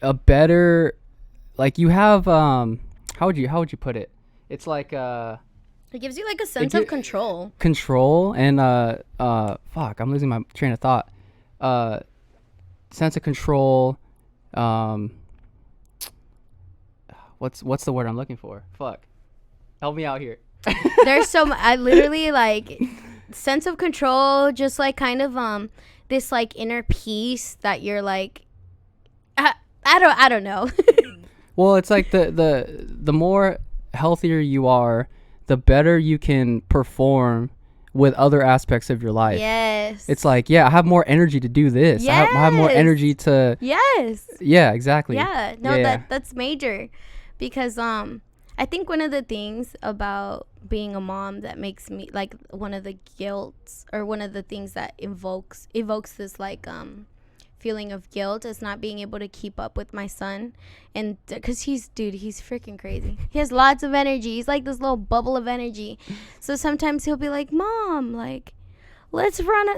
a better, like you have how would you put it? It's like it gives you like a sense of control. Control and fuck, I'm losing my train of thought. Sense of control. What's the word I'm looking for? Fuck. Help me out here. There's I literally like sense of control, just like kind of this like inner peace that you're like I don't know. Well, it's like the more healthier you are, the better you can perform with other aspects of your life. Yes. It's like, yeah, I have more energy to do this. Yes. I have more energy to. Yes. Yeah, exactly. Yeah. No, that's major, because I think one of the things about being a mom that makes me like one of the guilts, or one of the things that evokes this like feeling of guilt, is not being able to keep up with my son. And because he's freaking crazy. He has lots of energy. He's like this little bubble of energy. So sometimes he'll be like, Mom, like, let's run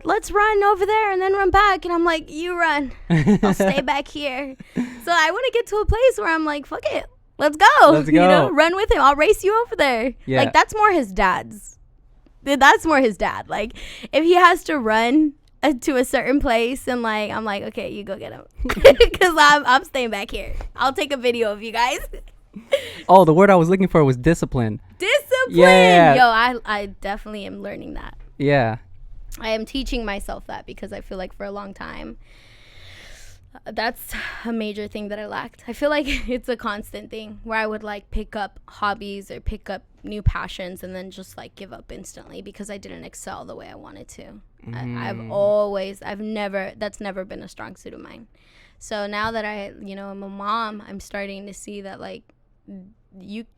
over there and then run back. And I'm like, you run, I'll stay back here. So I want to get to a place where I'm like, fuck it, let's go. You know, run with him, I'll race you over there. Like that's more his dad. Like if he has to run to a certain place, and like I'm like, okay, you go get him, because I'm staying back here. I'll take a video of you guys. Oh, the word I was looking for was discipline. Yeah. Yo, I definitely am learning that. Yeah, I am teaching myself that, because I feel like for a long time that's a major thing that I lacked. I feel like it's a constant thing where I would like pick up hobbies or pick up new passions and then just like give up instantly because I didn't excel the way I wanted to. That's never been a strong suit of mine. So now that I'm a mom, I'm starting to see that like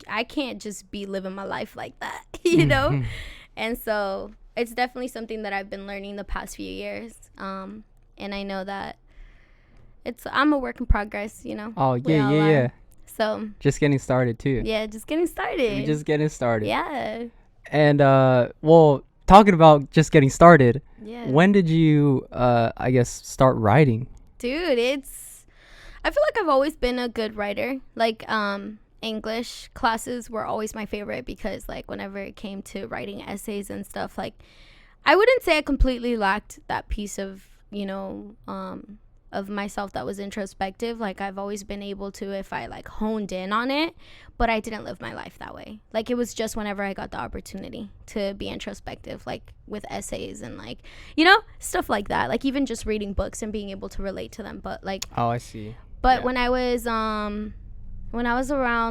I can't just be living my life like that, you know? And so it's definitely something that I've been learning the past few years. And I know that I'm a work in progress, you know? Oh, yeah. So just getting started too. Yeah, just getting started. You're just getting started. Yeah. And well, talking about just getting started, when did you I guess start writing? Dude, I feel like I've always been a good writer. Like English classes were always my favorite, because like whenever it came to writing essays and stuff, like I wouldn't say I completely lacked that piece of, of myself that was introspective. Like I've always been able to, if I like honed in on it, but I didn't live my life that way. Like it was just whenever I got the opportunity to be introspective, like with essays and like, stuff like that. Like even just reading books and being able to relate to them. But like, oh, I see. But when I was around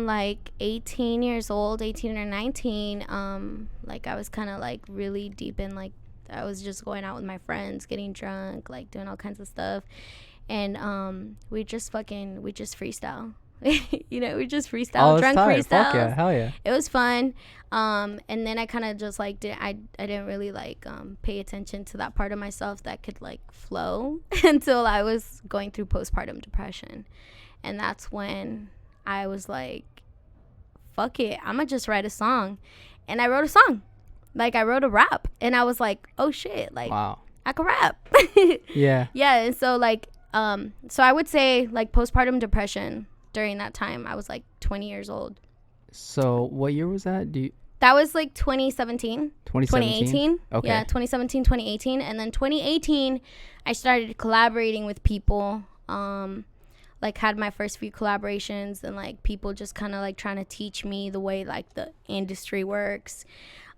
like 18 or 19, like I was kind of like really deep in, like I was just going out with my friends, getting drunk, like doing all kinds of stuff. And we just freestyle. We just freestyle, drunk freestyle. Fuck yeah, hell yeah. It was fun. And then I kind of just like I didn't really like pay attention to that part of myself that could like flow until I was going through postpartum depression. And that's when I was like, fuck it, I'm gonna just write a song. And I wrote a song. Like I wrote a rap, and I was like, oh shit, like wow, I can rap. Yeah. Yeah. And so like so I would say like postpartum depression, during that time I was like 20 years old. So what year was that? That was like 2017. 2018. Okay. Yeah, 2017, 2018. And then 2018 I started collaborating with people, like had my first few collaborations, and like people just kind of like trying to teach me the way like the industry works.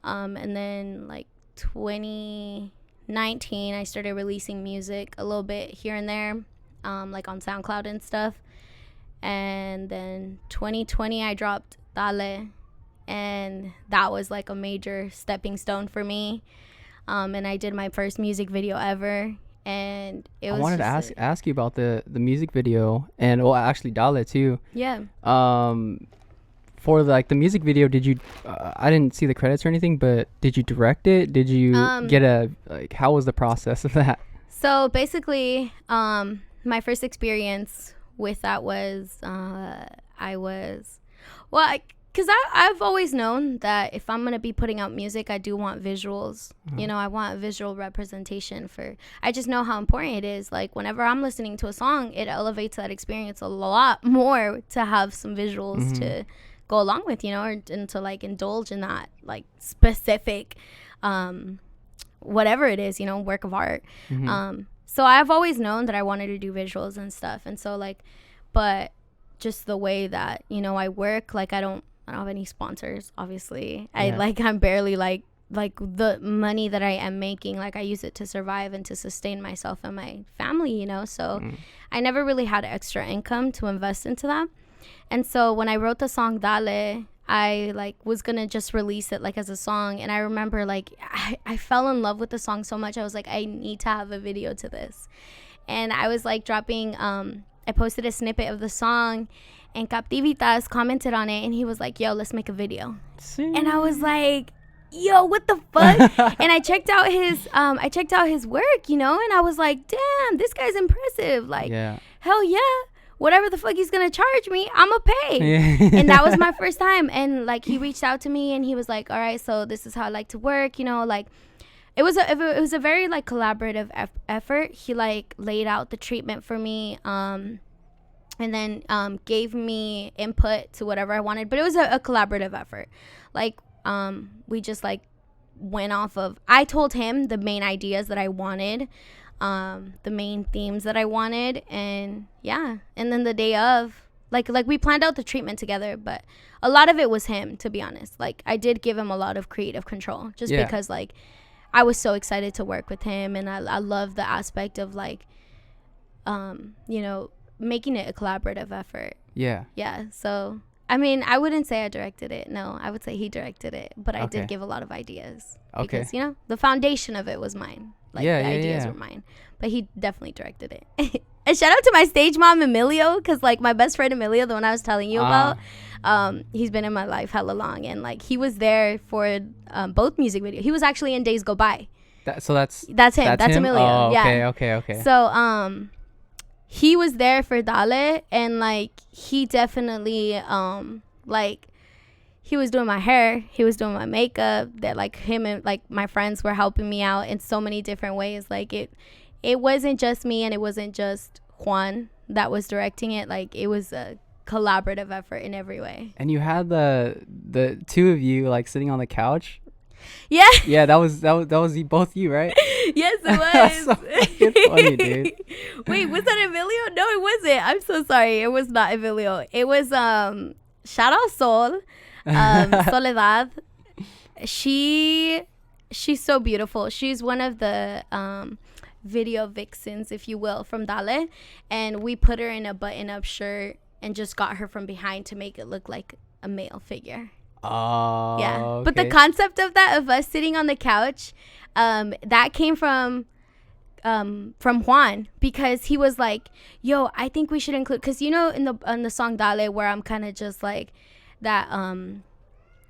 And then like 2019 I started releasing music a little bit here and there, like on SoundCloud and stuff. And then 2020 I dropped Dale, and that was like a major stepping stone for me. And I did my first music video ever, and it was, I wanted to ask you about the music video, and well actually Dale too. Yeah. For like the music video, did you I didn't see the credits or anything, but did you direct it? Did you get how was the process of that? So basically my first experience with that was because I've always known that if I'm going to be putting out music, I do want visuals. You know, I want visual representation I just know how important it is. Like, whenever I'm listening to a song, it elevates that experience a lot more to have some visuals to go along with, you know, and to, like, indulge in that, like, specific, whatever it is, you know, work of art. So I've always known that I wanted to do visuals and stuff. And so, like, but just the way that, you know, I work, like, I don't have any sponsors, obviously. I'm barely like the money that I am making, like, I use it to survive and to sustain myself and my family, you know. So I never really had extra income to invest into that. And so when I wrote the song Dale, I, like, was gonna just release it, like, as a song. And I remember, like, I fell in love with the song so much. I was like, I need to have a video to this. And I was, like, I posted a snippet of the song, and Captivitas commented on it, and he was like, yo, let's make a video. See? And I was like, yo, what the fuck? And I checked out his work, you know, and I was like, damn, this guy's impressive. Like, hell yeah. Whatever the fuck he's gonna charge me, I'ma pay. And that was my first time. And, like, he reached out to me, and he was like, all right, so this is how I like to work, you know, like, it was a very, like, collaborative effort. He, like, laid out the treatment for me, and then gave me input to whatever I wanted. But it was a collaborative effort. Like, we just, like, went off of, I told him the main ideas that I wanted, the main themes that I wanted, and yeah. And then the day of, like we planned out the treatment together, but a lot of it was him, to be honest. Like, I did give him a lot of creative control, just because, like, I was so excited to work with him, and I love the aspect of, like, you know, making it a collaborative effort. Yeah. So, I mean, I wouldn't say I directed it. No, I would say he directed it, but I did give a lot of ideas. Because, you know, the foundation of it was mine. Like, the ideas were mine, but he definitely directed it. And shout out to my stage mom, Emilio, because, like, my best friend Emilio, the one I was telling you about, he's been in my life hella long, and, like, he was there for both music videos. He was actually in Days Go By. So that's him. That's him? Emilio. Oh, okay, yeah. Okay. So he was there for Dale, and, like, he definitely like, he was doing my hair, he was doing my makeup. That, like, him and, like, my friends were helping me out in so many different ways. Like, it wasn't just me, and it wasn't just Juan that was directing it. Like, it was a collaborative effort in every way. And you had the two of you, like, sitting on the couch. Yeah, that was both you, right? Yes, it was. So fucking funny, dude. Wait, was that Emilio? No, it wasn't. I'm so sorry. It was not Emilio. It was shout out Sol, Soledad. She's so beautiful. She's one of the video vixens, if you will, from Dale, and we put her in a button-up shirt and just got her from behind to make it look like a male figure. Oh, yeah. Okay. But the concept of that, of us sitting on the couch, that came from Juan, because he was like, yo, I think we should include, because, you know, in the song Dale, where I'm kind of just like that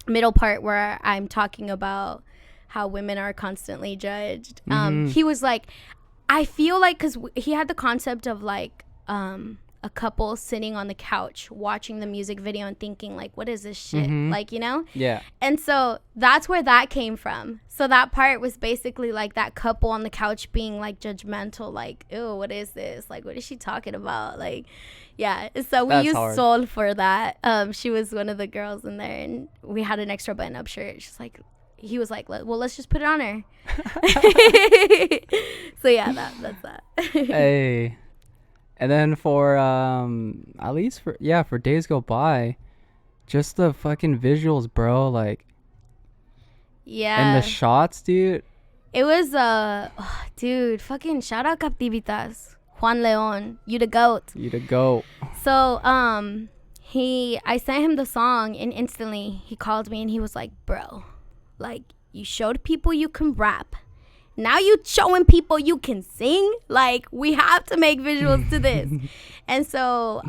middle part where I'm talking about how women are constantly judged. He was like, I feel like, because he had the concept of, like, a couple sitting on the couch watching the music video and thinking, like, what is this shit? Like, you know? Yeah. And so that's where that came from. So that part was basically, like, that couple on the couch being, like, judgmental, like, ew, what is this? Like, what is she talking about? Like, yeah. So we used Sol for that. She was one of the girls in there, and we had an extra button-up shirt. She's like, he was like, well, let's just put it on her. So yeah, that's that. Hey. And then for at least for Days Go By, just the fucking visuals, bro, like, and the shots, dude. It was dude, fucking shout out Captivitas, Juan Leon, you the goat. So I sent him the song, and instantly he called me and he was like, bro, like, you showed people you can rap. Now you showing people you can sing. Like, we have to make visuals to this. And so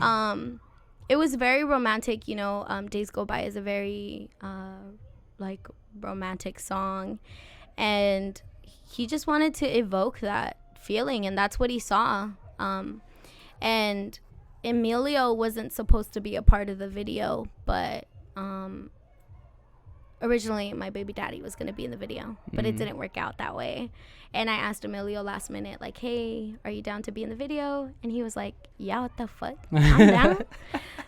it was very romantic, you know. Days Go By is a very like, romantic song, and he just wanted to evoke that feeling, and that's what he saw. And Emilio wasn't supposed to be a part of the video, but originally my baby daddy was going to be in the video, but it didn't work out that way. And I asked Emilio last minute, like, hey, are you down to be in the video? And he was like, yeah, what the fuck, I'm down.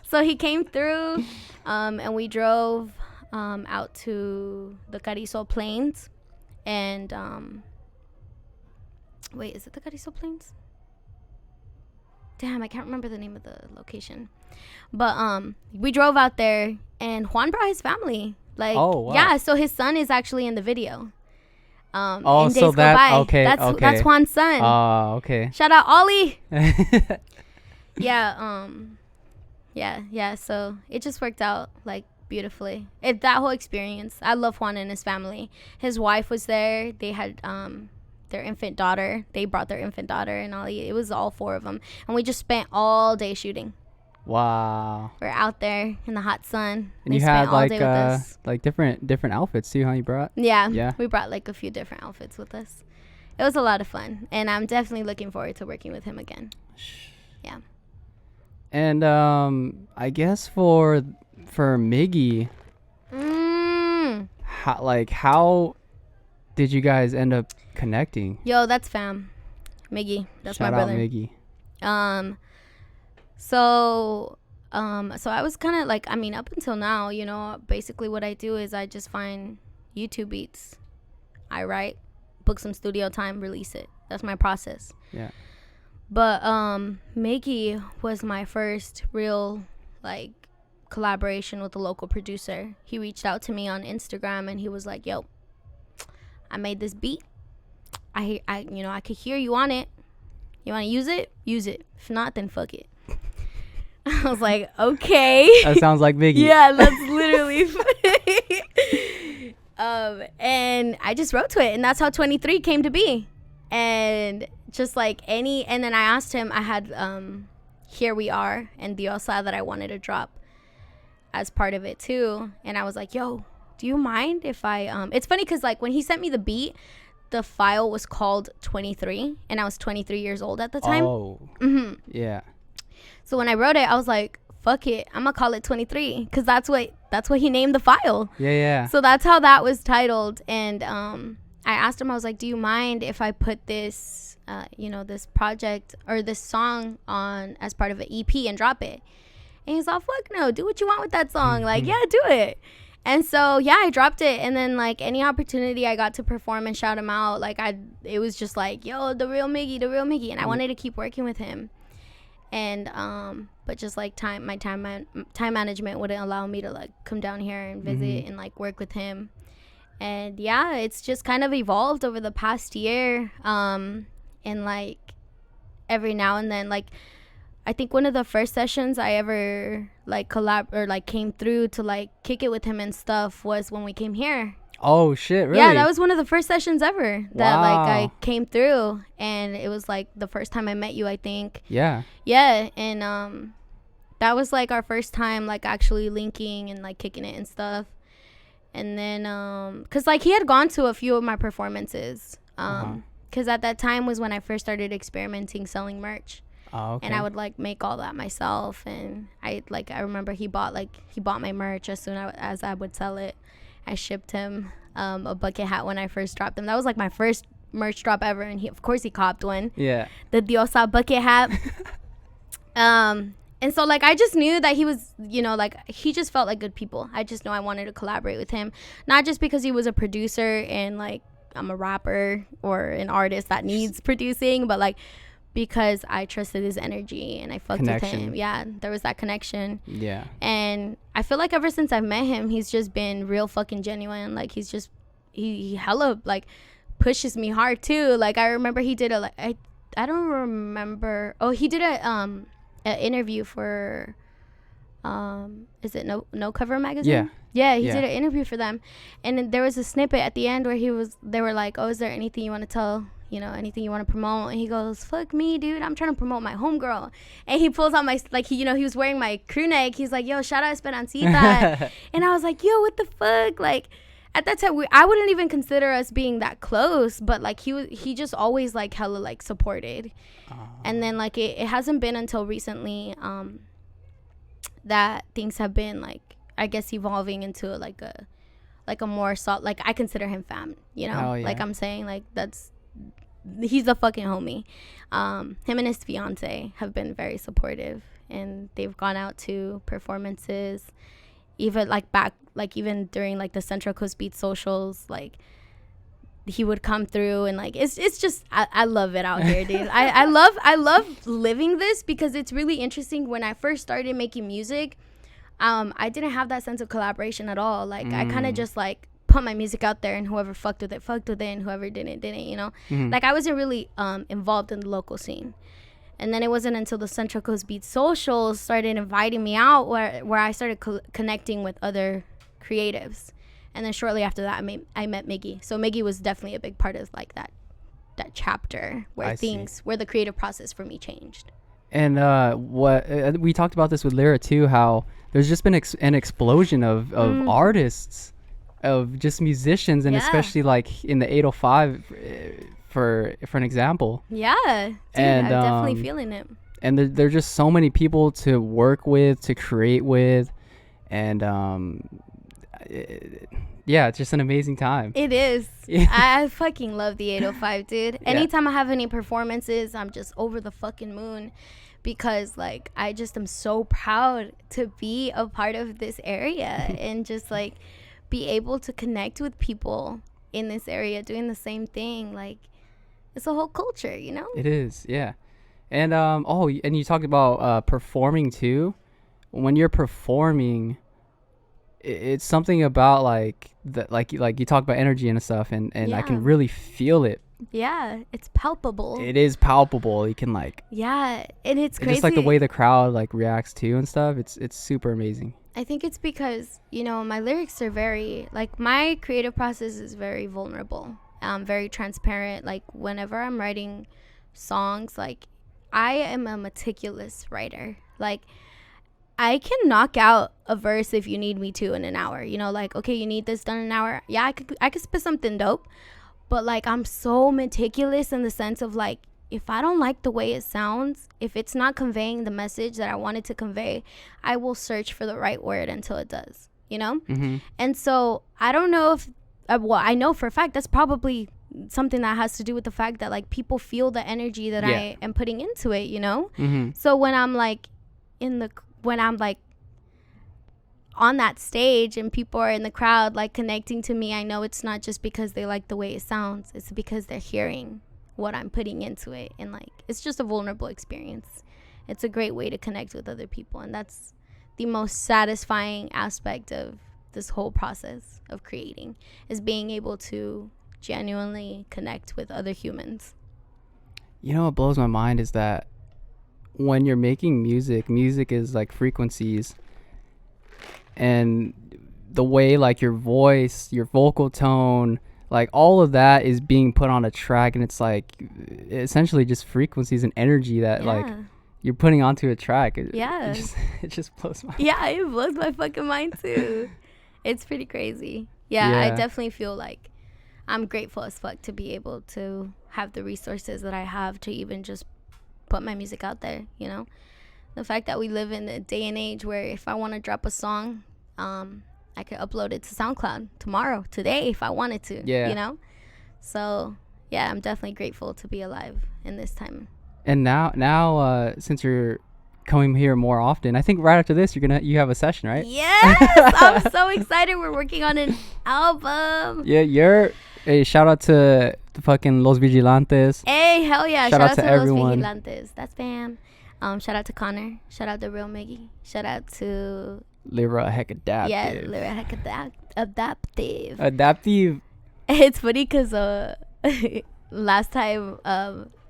So he came through, and we drove out to the Carrizo Plains. And wait, is it the Carrizo Plains? Damn, I can't remember the name of the location. But we drove out there, and Juan brought his family. Like, oh, wow. Yeah, so his son is actually in the video. Oh, in so that, okay, that's Juan's son. Oh, okay. Shout out Ollie. Yeah, yeah, so it just worked out, like, beautifully. That whole experience, I love Juan and his family. His wife was there. They had their infant daughter. They brought their infant daughter and Ollie. It was all 4 of them. And we just spent all day shooting. Wow. We're out there in the hot sun. And you had like different outfits too, huh? You brought? Yeah. We brought like a few different outfits with us. It was a lot of fun, and I'm definitely looking forward to working with him again. Yeah. And I guess for Miggy, how did you guys end up connecting? Yo, that's fam. Miggy. That's Shout my brother. Out Miggy. So I was kind of like, I mean, up until now, you know, basically what I do is I just find YouTube beats. I write, book some studio time, release it. That's my process. Yeah. But Miggy was my first real, like, collaboration with a local producer. He reached out to me on Instagram, and he was like, yo, I made this beat. I could hear you on it. You want to use it? Use it. If not, then fuck it. I was like, okay. That sounds like Miggy. Yeah, that's literally and I just wrote to it, and that's how 23 came to be. And just like and then I asked him, I had Here We Are and Diosa that I wanted to drop as part of it too. And I was like, yo, do you mind if I it's funny because like when he sent me the beat, the file was called 23, and I was 23 years old at the time. Oh. Yeah. So when I wrote it, I was like, fuck it, I'm gonna call it 23, because that's what he named the file. Yeah. So that's how that was titled. And I asked him, I was like, do you mind if I put this this project or this song on as part of an EP and drop it? And he's all, fuck no, do what you want with that song. Like, yeah, do it. And so, yeah, I dropped it. And then, like, any opportunity I got to perform and shout him out, like, it was just like, yo, the real Miggy. And I wanted to keep working with him. And, but just, like, my time management wouldn't allow me to, like, come down here and visit and, like, work with him. And, yeah, it's just kind of evolved over the past year. And, like, every now and then, like, I think one of the first sessions I ever like came through to like kick it with him and stuff was when we came here. Oh shit, really? Yeah, that was one of the first sessions ever that like I came through, and it was like the first time I met you, I think. Yeah. Yeah, and that was like our first time like actually linking and like kicking it and stuff. And then cuz like he had gone to a few of my performances. Cuz at that time was when I first started experimenting selling merch. Oh, okay. And I would like make all that myself, and I remember he bought my merch as soon as I would sell it. I shipped him a bucket hat when I first dropped them. That was like my first merch drop ever, and he copped one. Yeah. The Diosa bucket hat. And so like I just knew that he was, like he just felt like good people. I just know I wanted to collaborate with him, not just because he was a producer and like I'm a rapper or an artist that needs producing, but like because I trusted his energy and I fucked with him. Yeah, there was that connection. Yeah. And I feel like ever since I've met him, he's just been real fucking genuine. Like he hella like pushes me hard too. Like I remember he did I don't remember. Oh, he did an interview for is it No Cover magazine? Yeah, he did an interview for them. And then there was a snippet at the end where they were like, "Oh, is there anything you want to tell, anything you want to promote?" And he goes, "Fuck me, dude, I'm trying to promote my homegirl." And he pulls out my, like, he was wearing my crew neck. He's like, "Yo, shout out Esperanzita." And I was like, "Yo, what the fuck?" Like, at that time I wouldn't even consider us being that close, but like he just always like hella like supported. And then like it hasn't been until recently that things have been like, I guess, evolving into like a more salt, like I consider him fam, you know. Yeah. Like I'm saying, like he's a fucking homie. Him and his fiance have been very supportive, and they've gone out to performances, even like back, like even during like the Central Coast Beat socials, like he would come through, and like it's just I love it out here, dude. I love living this, because it's really interesting. When I first started making music, I didn't have that sense of collaboration at all. Like I kind of just like put my music out there, and whoever fucked with it, and whoever didn't, you know. Like I wasn't really involved in the local scene. And then it wasn't until the Central Coast Beat socials started inviting me out where I started connecting with other creatives. And then shortly after that, I met Miggy. So Miggy was definitely a big part of like that chapter where where the creative process for me changed. And we talked about this with Lyra too, how there's just been an explosion of artists, of just musicians, and especially like in the 805 for an example. Yeah, dude, and I'm definitely feeling it. And there are just so many people to work with, to create with, and it's just an amazing time. It is. Yeah. I fucking love the 805, dude. Anytime I have any performances, I'm just over the fucking moon, because like I just am so proud to be a part of this area and just like be able to connect with people in this area doing the same thing. Like it's a whole culture, you know. It is, yeah. And and you talked about performing too. When you're performing, it's something about like that, like you talk about energy and stuff, and I can really feel it. Yeah, it's palpable. It is palpable. You can like, yeah, and it's crazy. Just like the way the crowd like reacts to and stuff. It's super amazing. I think it's because, you know, my lyrics are very, like, my creative process is very vulnerable, very transparent. Like whenever I'm writing songs, like I am a meticulous writer. Like I can knock out a verse if you need me to in an hour. You know, like, okay, you need this done in an hour. Yeah, I could spit something dope. But like I'm so meticulous in the sense of like, if I don't like the way it sounds, if it's not conveying the message that I wanted to convey, I will search for the right word until it does, you know? And so I don't know if, I know for a fact that's probably something that has to do with the fact that like people feel the energy that I am putting into it, you know? So when I'm like when I'm like on that stage and people are in the crowd like connecting to me, I know it's not just because they like the way it sounds. It's because they're hearing what I'm putting into it, and like it's just a vulnerable experience. It's a great way to connect with other people, and that's the most satisfying aspect of this whole process of creating, is being able to genuinely connect with other humans. You know what blows my mind is that when you're making music is like frequencies, and the way like your voice, your vocal tone, like all of that is being put on a track, and it's like essentially just frequencies and energy that like you're putting onto a track. It just blows my mind. Yeah, it blows my fucking mind too. It's pretty crazy. Yeah, I definitely feel like I'm grateful as fuck to be able to have the resources that I have to even just put my music out there, you know? The fact that we live in a day and age where if I want to drop a song, I could upload it to SoundCloud tomorrow, today, if I wanted to, you know? So, yeah, I'm definitely grateful to be alive in this time. And now, since you're coming here more often, I think right after this, you have a session, right? Yes! I'm so excited. We're working on an album. Yeah, hey, shout out to the fucking Los Vigilantes. Hey, hell yeah. Shout out to everyone. Los Vigilantes. That's fam. Shout out to Connor. Shout out to Real Miggy. Shout out to Lyra Heck Adaptive. Yeah, Lyra Heck Adaptive. Adaptive. It's funny because last time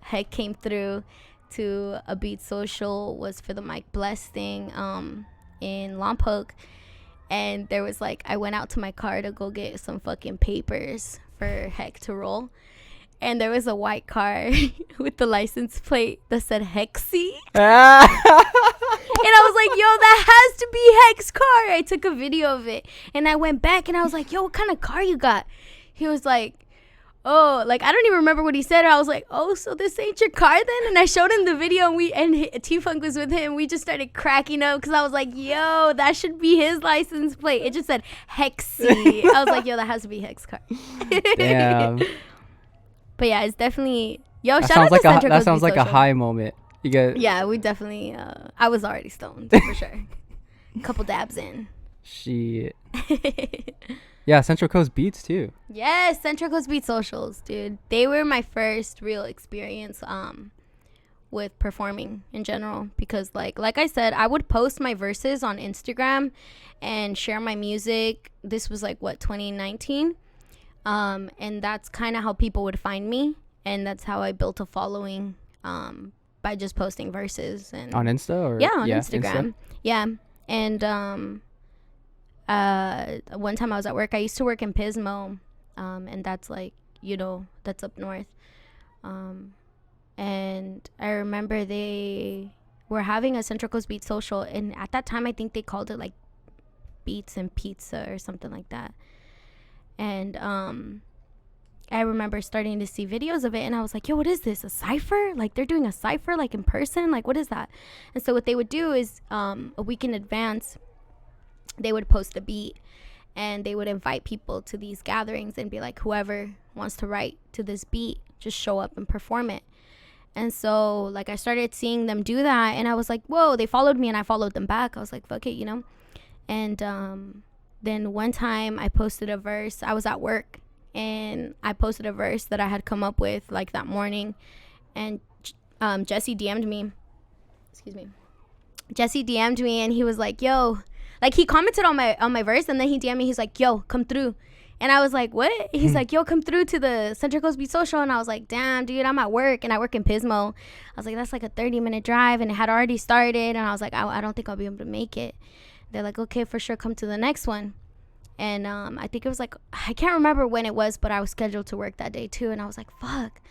Heck came through to a beat social was for the Mike Bless thing in Lompoc. And there was like, I went out to my car to go get some fucking papers for Heck to roll. And there was a white car with the license plate that said Hexy. And I was like, yo, that has to be Hex car. I took a video of it, and I went back, and I was like, yo, what kind of car you got? He was like, oh, like, I don't even remember what he said. I was like, oh, so this ain't your car then? And I showed him the video, and T-Funk was with him. We just started cracking up because I was like, yo, that should be his license plate. It just said Hexy. I was like, yo, that has to be Hex car. Damn. But yeah, it's definitely, yo, That shout sounds out like to Central that Coast sounds Beat like a Social. high moment. You get Yeah, we definitely, I was already stoned for sure. Couple dabs in. shit. Yeah, Central Coast Beats too. Yes, Central Coast Beat Socials, dude. They were my first real experience with performing in general, because like I said, I would post my verses on Instagram and share my music. This was like 2019. And that's kind of how people would find me, and that's how I built a following by just posting verses and On Insta or on Instagram. Insta? Yeah. And one time I was at work. I used to work in Pismo, and that's like, that's up north. And I remember they were having a Central Coast Beat Social, and at that time I think they called it like Beats and Pizza or something like that. And I remember starting to see videos of it, and I was like, yo, what is this, a cypher? Like, they're doing a cypher like in person? Like, what is that? And so what they would do is a week in advance, they would post a beat, and they would invite people to these gatherings and be like, whoever wants to write to this beat, just show up and perform it. And so like I started seeing them do that, and I was like, whoa, they followed me and I followed them back. I was like, fuck it, And then one time I posted a verse. I was at work, and I posted a verse that I had come up with like that morning, and Jesse DM'd me. Jesse DM'd me, and he was like, yo, like he commented on my verse, and then he DM'd me. He's like, yo, come through. And I was like, what? He's like, yo, come through to the Central Coast Beat Social. And I was like, damn, dude, I'm at work, and I work in Pismo. I was like, that's like a 30-minute drive, and it had already started. And I was like, I don't think I'll be able to make it. They're like, okay, for sure, come to the next one. And I think it was like, I can't remember when it was, but I was scheduled to work that day too. And I was like, fuck,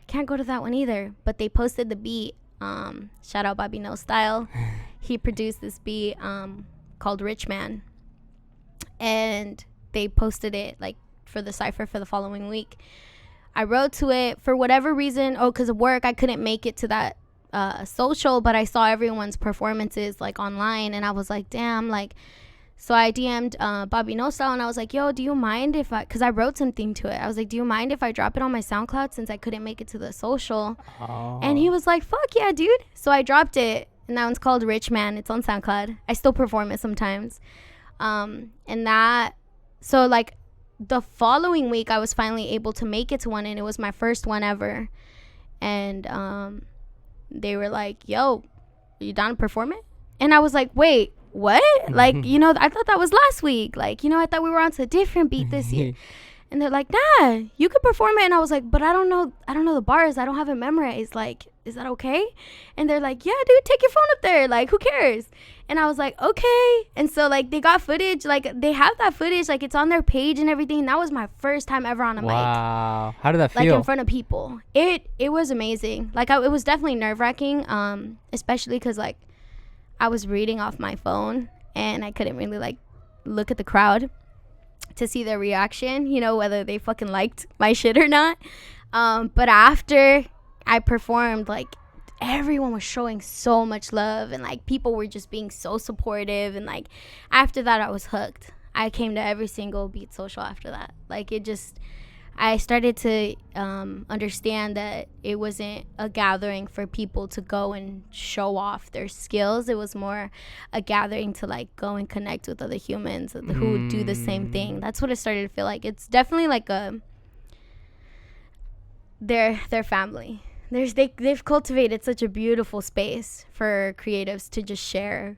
can't go to that one either. But they posted the beat. Shout out Bobby No Style. He produced this beat called Rich Man. And they posted it like for the cypher for the following week. I wrote to it for whatever reason. Oh, because of work, I couldn't make it to that social, but I saw everyone's performances like online, and I was like, damn, like, so I DM'd Bobby No Style, and I was like, yo, do you mind if because I wrote something to it. I was like, do you mind if I drop it on my SoundCloud since I couldn't make it to the social? Oh. And he was like, fuck yeah, dude. So I dropped it, and that one's called Rich Man. It's on SoundCloud. I still perform it sometimes. And that, so like the following week, I was finally able to make it to one, and it was my first one ever. And they were like, yo, are you down to perform it? And I was like, wait, what? Like, I thought that was last week. Like, I thought we were on to a different beat this year. And they're like, nah, you could perform it. And I was like, but I don't know the bars. I don't have it memorized. Like, is that okay? And they're like, yeah, dude, take your phone up there. Like, who cares? And I was like, okay. And so like they got footage, like they have that footage, like it's on their page and everything. That was my first time ever on a mic. Wow. How did that feel? Like in front of people. It was amazing. Like it was definitely nerve-wracking, especially because like I was reading off my phone and I couldn't really like look at the crowd to see their reaction, whether they fucking liked my shit or not. But after I performed, like everyone was showing so much love, and like people were just being so supportive, and like after that I was hooked. I came to every single beat social after that. Like I started to understand that it wasn't a gathering for people to go and show off their skills. It was more a gathering to like go and connect with other humans who do the same thing. That's what it started to feel like. It's definitely like their family. They've cultivated such a beautiful space for creatives to just share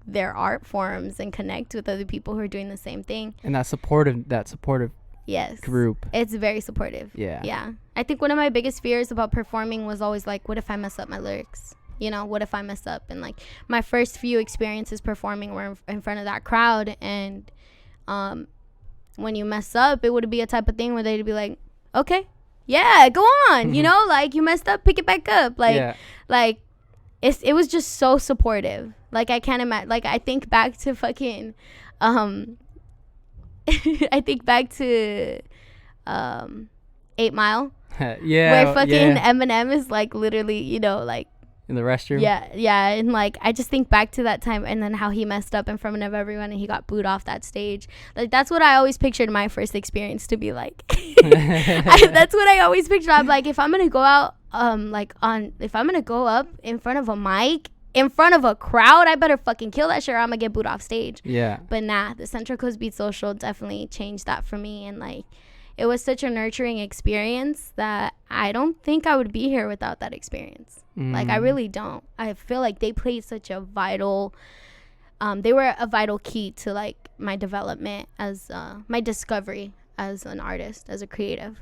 their art forms and connect with other people who are doing the same thing. And that supportive yes group. It's very supportive. Yeah. I think one of my biggest fears about performing was always like, what if I mess up my lyrics? What if I mess up? And like my first few experiences performing were in front of that crowd, and when you mess up, it would be a type of thing where they'd be like, okay, yeah, go on, like you messed up, pick it back up, like it was just so supportive. Like, I can't imagine. Like, I think back to fucking I think back to 8 Mile. Yeah, where fucking Eminem is like literally, you know, like in the restroom. Yeah, and like I just think back to that time, and then how he messed up in front of everyone and he got booed off that stage. Like, that's what I always pictured my first experience to be like. That's what I always pictured. I'm like, if I'm gonna go out if I'm gonna go up in front of a mic in front of a crowd, I better fucking kill that shit or I'm gonna get booed off stage. Yeah. But nah, the Central Coast Beat Social definitely changed that for me, and like it was such a nurturing experience that I don't think I would be here without that experience. Like, I really don't. I feel like they played such a vital they were a vital key to like my development as my discovery as an artist, as a creative.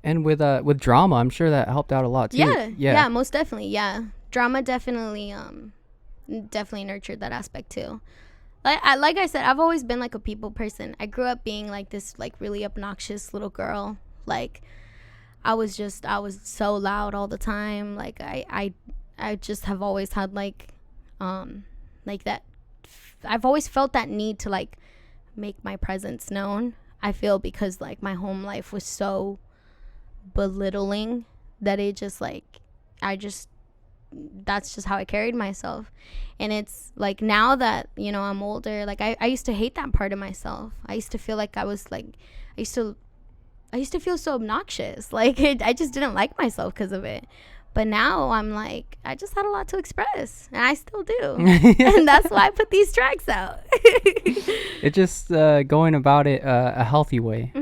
And with drama, I'm sure that helped out a lot too. Yeah, most definitely. Yeah, drama definitely nurtured that aspect too. Like I said, I've always been like a people person. I grew up being like this like really obnoxious little girl. Like, I was so loud all the time. Like, I just have always had like that. I've always felt that need to like make my presence known. I feel because like my home life was so belittling that it just like that's just how I carried myself. And it's like, now that, you know, I'm older, like I used to hate that part of myself. I used to feel like I was like I used to feel so obnoxious. Like, I just didn't like myself because of it. But now I'm like, I just had a lot to express, and I still do. And that's why I put these tracks out. It's just going about it a healthy way.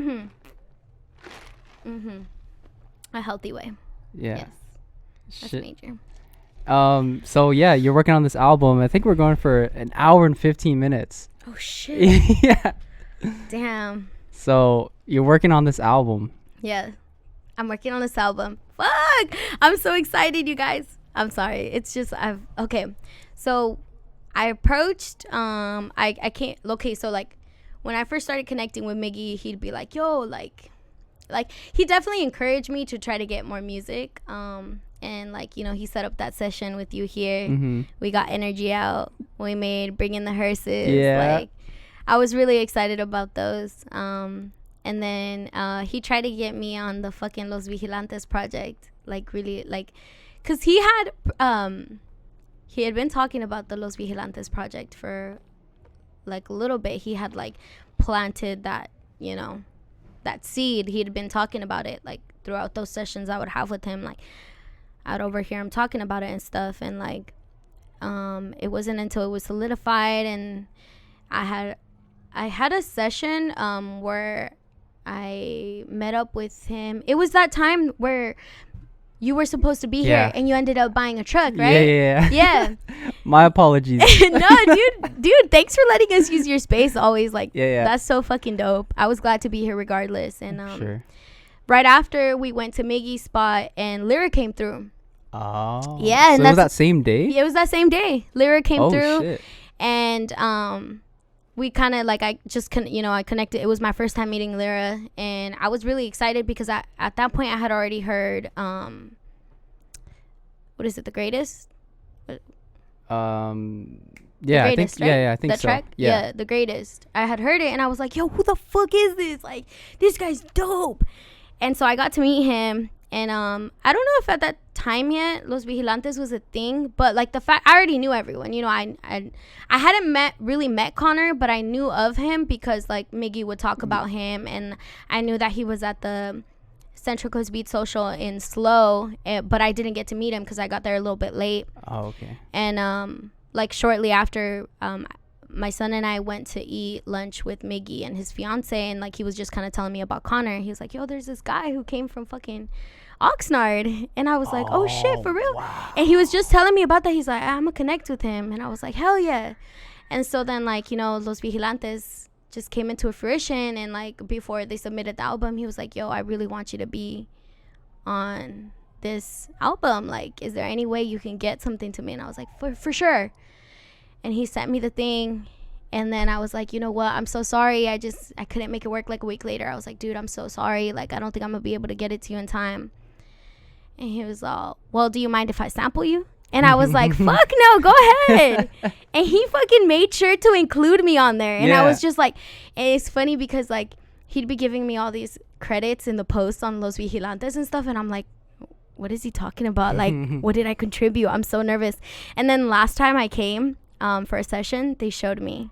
A healthy way. Yeah. Yes. That's major. So yeah, you're working on this album. I think we're going for an hour and 15 minutes. Oh shit. Yeah. Damn. So you're working on this album. Yeah, I'm working on this album. Fuck, I'm so excited, you guys. I'm sorry. It's just okay. So I approached I can't. Okay, so like when I first started connecting with Miggy, he'd be like, yo, like he definitely encouraged me to try to get more music. And like, you know, he set up that session with you here. We got Energy out. We made Bring in the Hearses. Yeah. Like, I was really excited about those. And then he tried to get me on the fucking Los Vigilantes project. Like, really, like, because he had been talking about the Los Vigilantes project for like a little bit. He had like planted that, you know, that seed. He had been talking about it like throughout those sessions I would have with him. Like, I'd overhear him talking about it and stuff. And like, it wasn't until it was solidified and I had a session where I met up with him. It was that time where you were supposed to be here and you ended up buying a truck, right? Yeah. My apologies. No, dude, thanks for letting us use your space always. Like, that's so fucking dope. I was glad to be here regardless. And sure. Right after we went to Miggy's spot and Lyra came through. Oh. Yeah. So And it was that same day? It was that same day. Lyra came through. Shit. And we kind of like, I connected. It was my first time meeting Lyra, and I was really excited because at that point I had already heard what is it, The Greatest? Yeah, Greatest, I think right? I think the so. Track? Yeah, The Greatest. I had heard it and I was like, yo, who the fuck is this? Like, this guy's dope. And so I got to meet him, and I don't know if at that time yet Los Vigilantes was a thing, but like the fact I already knew everyone. You know, I hadn't really met Connor, but I knew of him because like Miggy would talk about him, and I knew that he was at the Central Coast Beat Social in Slow, but I didn't get to meet him because I got there a little bit late. Oh, okay. And like shortly after, my son and I went to eat lunch with Miggy and his fiance, and like he was just kind of telling me about Connor. He was like, yo, there's this guy who came from fucking Oxnard. And I was like, oh shit, for real? Wow. And he was just telling me about that. He's like, I'm gonna connect with him. And I was like, hell yeah. And so then, like, you know, Los Vigilantes just came into a fruition, and like before they submitted the album, he was like, yo, I really want you to be on this album. Like, is there any way you can get something to me? And I was like, for sure. And he sent me the thing, and then I was like, you know what, I'm so sorry, I couldn't make it work. Like a week later, I was like, dude, I'm so sorry, like I don't think I'm gonna be able to get it to you in time. And he was all, well, do you mind if I sample you? And I was like, fuck no, go ahead. And he fucking made sure to include me on there. And I was just like, and it's funny because like he'd be giving me all these credits in the posts on Los Vigilantes and stuff. And I'm like, what is he talking about? Like, what did I contribute? I'm so nervous. And then last time I came for a session, they showed me.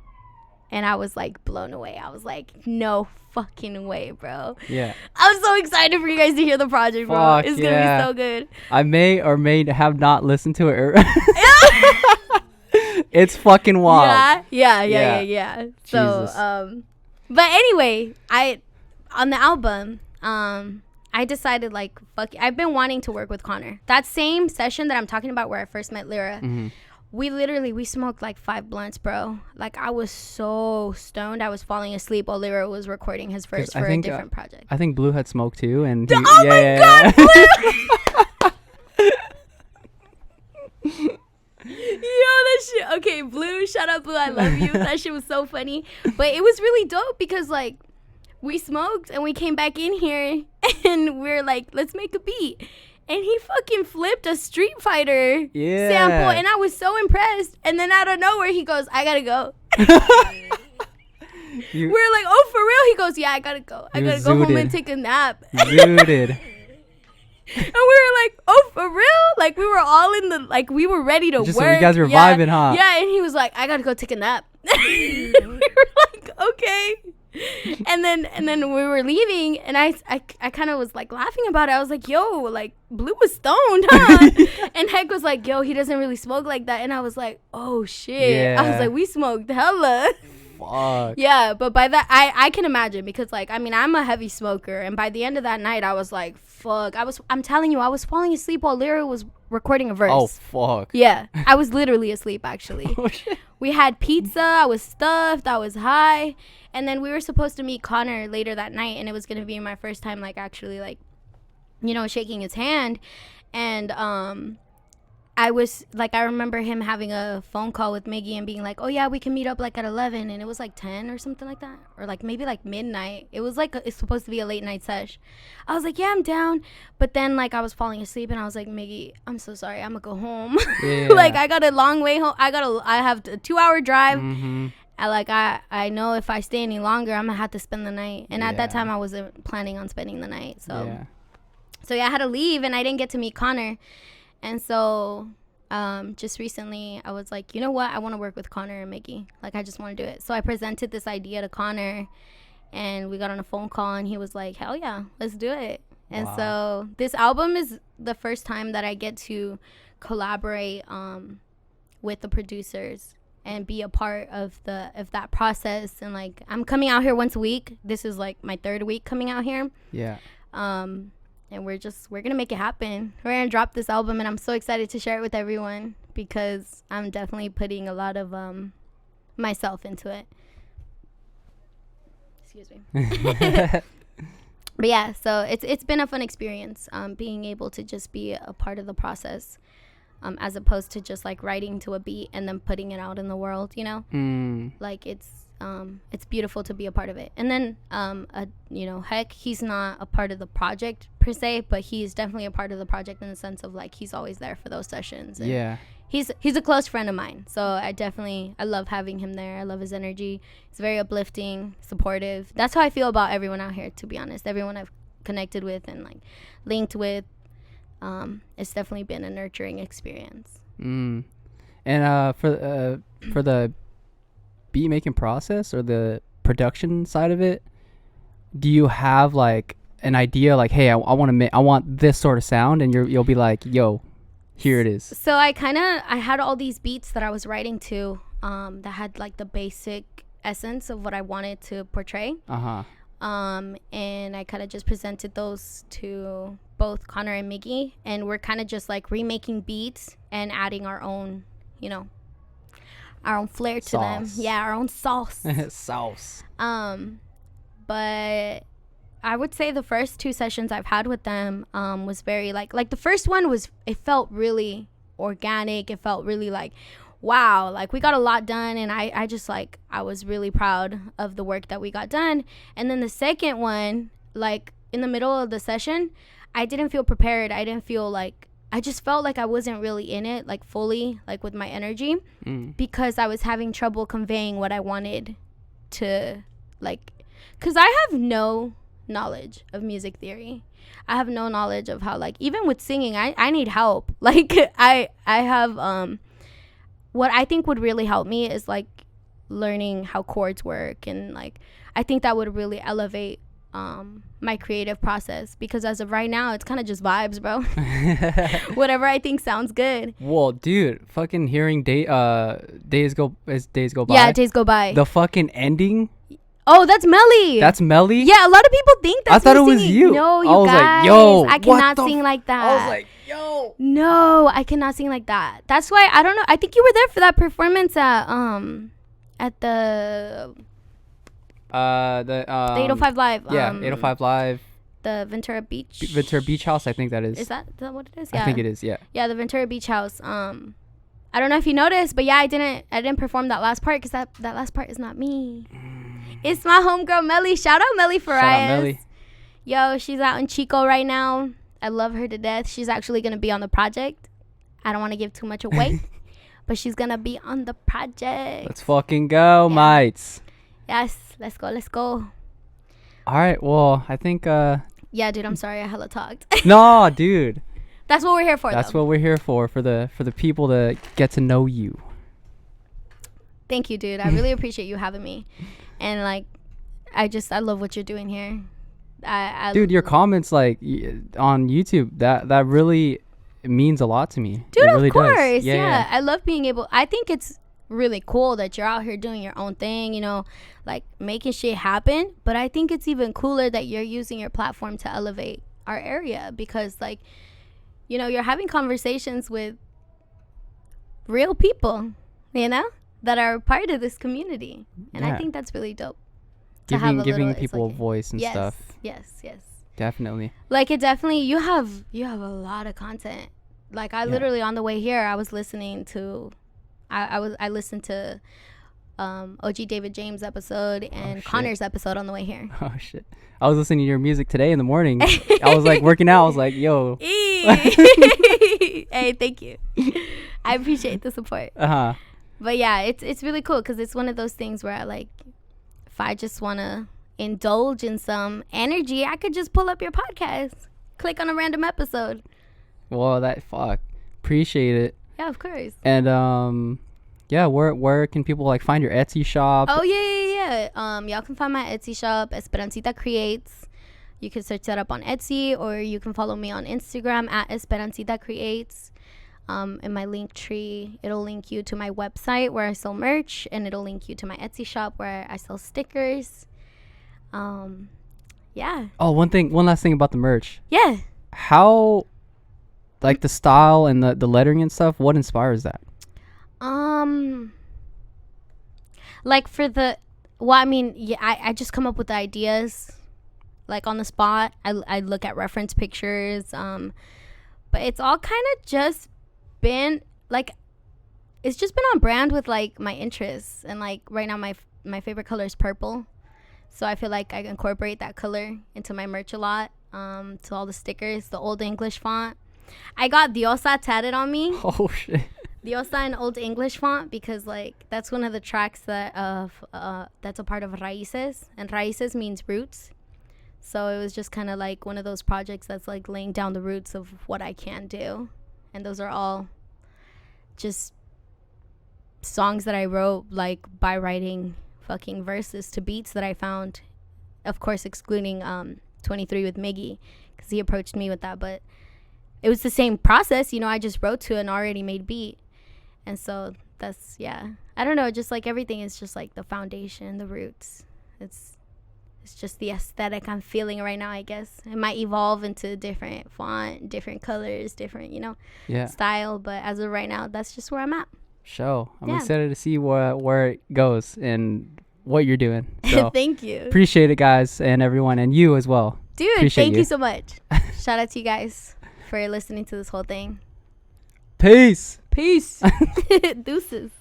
And I was like blown away. I was like, no fucking way, bro. Yeah. I'm so excited for you guys to hear the project, bro. Fuck, It's going to be so good. I may or may have not listened to it. It's fucking wild. Yeah. So, but anyway, on the album, I decided like, fuck, I've been wanting to work with Connor. That same session that I'm talking about where I first met Lyra, we smoked like 5 blunts, bro. Like I was so stoned, I was falling asleep while Lyra was recording his verse for a different project. I think Blue had smoked too, and God, Blue! Yo, that shit. Okay, Blue, shout out Blue, I love you. That shit was so funny. But it was really dope because like we smoked and we came back in here and we're like, let's make a beat. And he fucking flipped a Street Fighter sample, and I was so impressed. And then out of nowhere, he goes, I gotta go. We're like, oh, for real? He goes, yeah, I gotta go. I gotta go home and take a nap. Zooted. And we were like, oh, for real? Like, we were all in the, like, we were ready to work. So you guys were vibing, huh? Yeah, and he was like, I gotta go take a nap. We were like, okay. And then we were leaving, and I kind of was like laughing about it. I was like, yo, like Blue was stoned, huh? And Heck was like, yo, he doesn't really smoke like that. And I was like, oh shit. Yeah. I was like, we smoked hella. Fuck. Yeah, but by that I can imagine, because like, I mean, I'm a heavy smoker, and by the end of that night I was like, fuck. I'm telling you, I was falling asleep while Lyra was recording a verse. Oh fuck. Yeah, I was literally asleep actually. Oh, shit. We had pizza, I was stuffed, I was high. And then we were supposed to meet Connor later that night, and it was going to be my first time, like, actually, like, you know, shaking his hand. And I was, like, I remember him having a phone call with Miggy and being like, oh, yeah, we can meet up, like, at 11. And it was, like, 10 or something like that. Or, like, maybe, like, midnight. It was, like, it's supposed to be a late-night sesh. I was like, yeah, I'm down. But then, like, I was falling asleep, and I was like, Miggy, I'm so sorry. I'm going to go home. Yeah. Like, I got a long way home. I have a 2-hour drive. Mm-hmm. I know if I stay any longer, I'm gonna have to spend the night. And at that time, I wasn't planning on spending the night. So I had to leave, and I didn't get to meet Connor. And so just recently, I was like, you know what? I want to work with Connor and Mickey. Like, I just want to do it. So I presented this idea to Connor, and we got on a phone call, and he was like, hell yeah, let's do it. And so this album is the first time that I get to collaborate with the producers and be a part of that process. And like, I'm coming out here once a week. This is like my 3rd week coming out here. Yeah. And we're gonna make it happen. We're gonna drop this album, and I'm so excited to share it with everyone because I'm definitely putting a lot of myself into it. Excuse me. But yeah, so it's been a fun experience, being able to just be a part of the process. As opposed to just like writing to a beat and then putting it out in the world, you know. Like it's beautiful to be a part of it. And then you know, Heck, he's not a part of the project per se, but he's definitely a part of the project in the sense of like he's always there for those sessions. And he's a close friend of mine, so I love having him there. I love his energy. He's very uplifting, supportive. That's how I feel about everyone out here, to be honest. Everyone I've connected with and like linked with. It's definitely been a nurturing experience. And for the beat making process or the production side of it, do you have like an idea like, hey, I want this sort of sound, and you'll be like, yo, here it is? So I had all these beats that I was writing to that had like the basic essence of what I wanted to portray. And I kind of just presented those to both Connor and Miggy, and we're kind of just like remaking beats and adding our own, you know, our own flair to them. Yeah, our own sauce. Sauce. But I would say the first 2 sessions I've had with them was very like the first one it felt really organic. It felt really like, wow, like we got a lot done, and I just like, I was really proud of the work that we got done. And then the second one, like in the middle of the session, I didn't feel prepared. I didn't feel like I just felt like I wasn't really in it, like fully, like with my energy, because I was having trouble conveying what I wanted to, like, because I have no knowledge of music theory. I have no knowledge of how, like, even with singing, I need help. Like, I have, what I think would really help me is, like, learning how chords work, and, like, I think that would really elevate my creative process, because as of right now, it's kind of just vibes, bro. Whatever I think sounds good. Well, dude, fucking hearing days go by. Yeah, days go by. The fucking ending. Oh, that's Melly. That's Melly? Yeah, a lot of people think that's I thought it was singing. you. No, you I was guys. like, yo, I cannot sing like that. I was like, yo. No, I cannot sing like that. That's why, I don't know. I think you were there for that performance at the 805 Live. Yeah, 805 Live. The Ventura Beach House, I think that is. Is that what it is? Yeah. I think it is, yeah. Yeah, the Ventura Beach House. I don't know if you noticed, but yeah, I didn't perform that last part, because that last part is not me. It's my homegirl Melly. Shout out Melly Farias. Shout out Melly. Yo, she's out in Chico right now. I love her to death. She's actually gonna be on the project. I don't want to give too much away, but she's gonna be on the project. Let's fucking go, mates. Yes, let's go. All right, well, I think yeah, dude, I'm sorry I hella talked. No, dude. That's what we're here for. That's what we're here for the people to get to know you. Thank you, dude. I really appreciate you having me. And, like, I love what you're doing here. Dude, your comments, like, on YouTube, that really means a lot to me. Dude, it really of course. does. Yeah. I love being able. I think it's really cool that you're out here doing your own thing, you know, like, making shit happen. But I think it's even cooler that you're using your platform to elevate our area, because, like, you know, you're having conversations with real people, you know, that are part of this community. And I think that's really dope. Giving people a voice and stuff. Yes. Definitely. Like, it definitely, you have a lot of content. Like, I literally, on the way here, I was listening to, I listened to OG David James episode and Connor's episode on the way here. Oh shit. I was listening to your music today in the morning. I was like working out. I was like, yo. Hey, thank you. I appreciate the support. But yeah, it's really cool, because it's one of those things where if I just want to indulge in some energy, I could just pull up your podcast, click on a random episode. Well, appreciate it. Yeah, of course. And yeah, where can people, like, find your Etsy shop? Oh yeah. Y'all can find my Etsy shop, Esperanzita Creates. You can search that up on Etsy, or you can follow me on Instagram at Esperanzita Creates. In my link tree, it'll link you to my website where I sell merch, and it'll link you to my Etsy shop where I sell stickers. Yeah. Oh, one last thing about the merch. Yeah. How, like, the style and the lettering and stuff, what inspires that? Like, I just come up with the ideas, like, on the spot. I look at reference pictures, but it's all kind of just been, like, it's just been on brand with, like, my interests. And, like, right now my favorite color is purple, so I feel like I incorporate that color into my merch a lot. To all the stickers, the Old English font. I got Diosa tatted on me. Oh shit. Diosa in Old English font, because, like, that's one of the tracks that's a part of Raíces, and Raíces means roots. So it was just kind of like one of those projects that's, like, laying down the roots of what I can do. And those are all just songs that I wrote, like, by writing fucking verses to beats that I found. Of course, excluding 23 with Miggy, because he approached me with that. But it was the same process, you know. I just wrote to an already made beat. And so that's, yeah. I don't know, just, like, everything is just, like, the foundation, the roots. It's just the aesthetic I'm feeling right now, I guess. It might evolve into different font, different colors, different, you know, style. But as of right now, that's just where I'm at. I'm excited to see where it goes and what you're doing. So thank you. Appreciate it, guys, and everyone, and you as well. Dude, appreciate thank you so much. Shout out to you guys for listening to this whole thing. Peace. Deuces.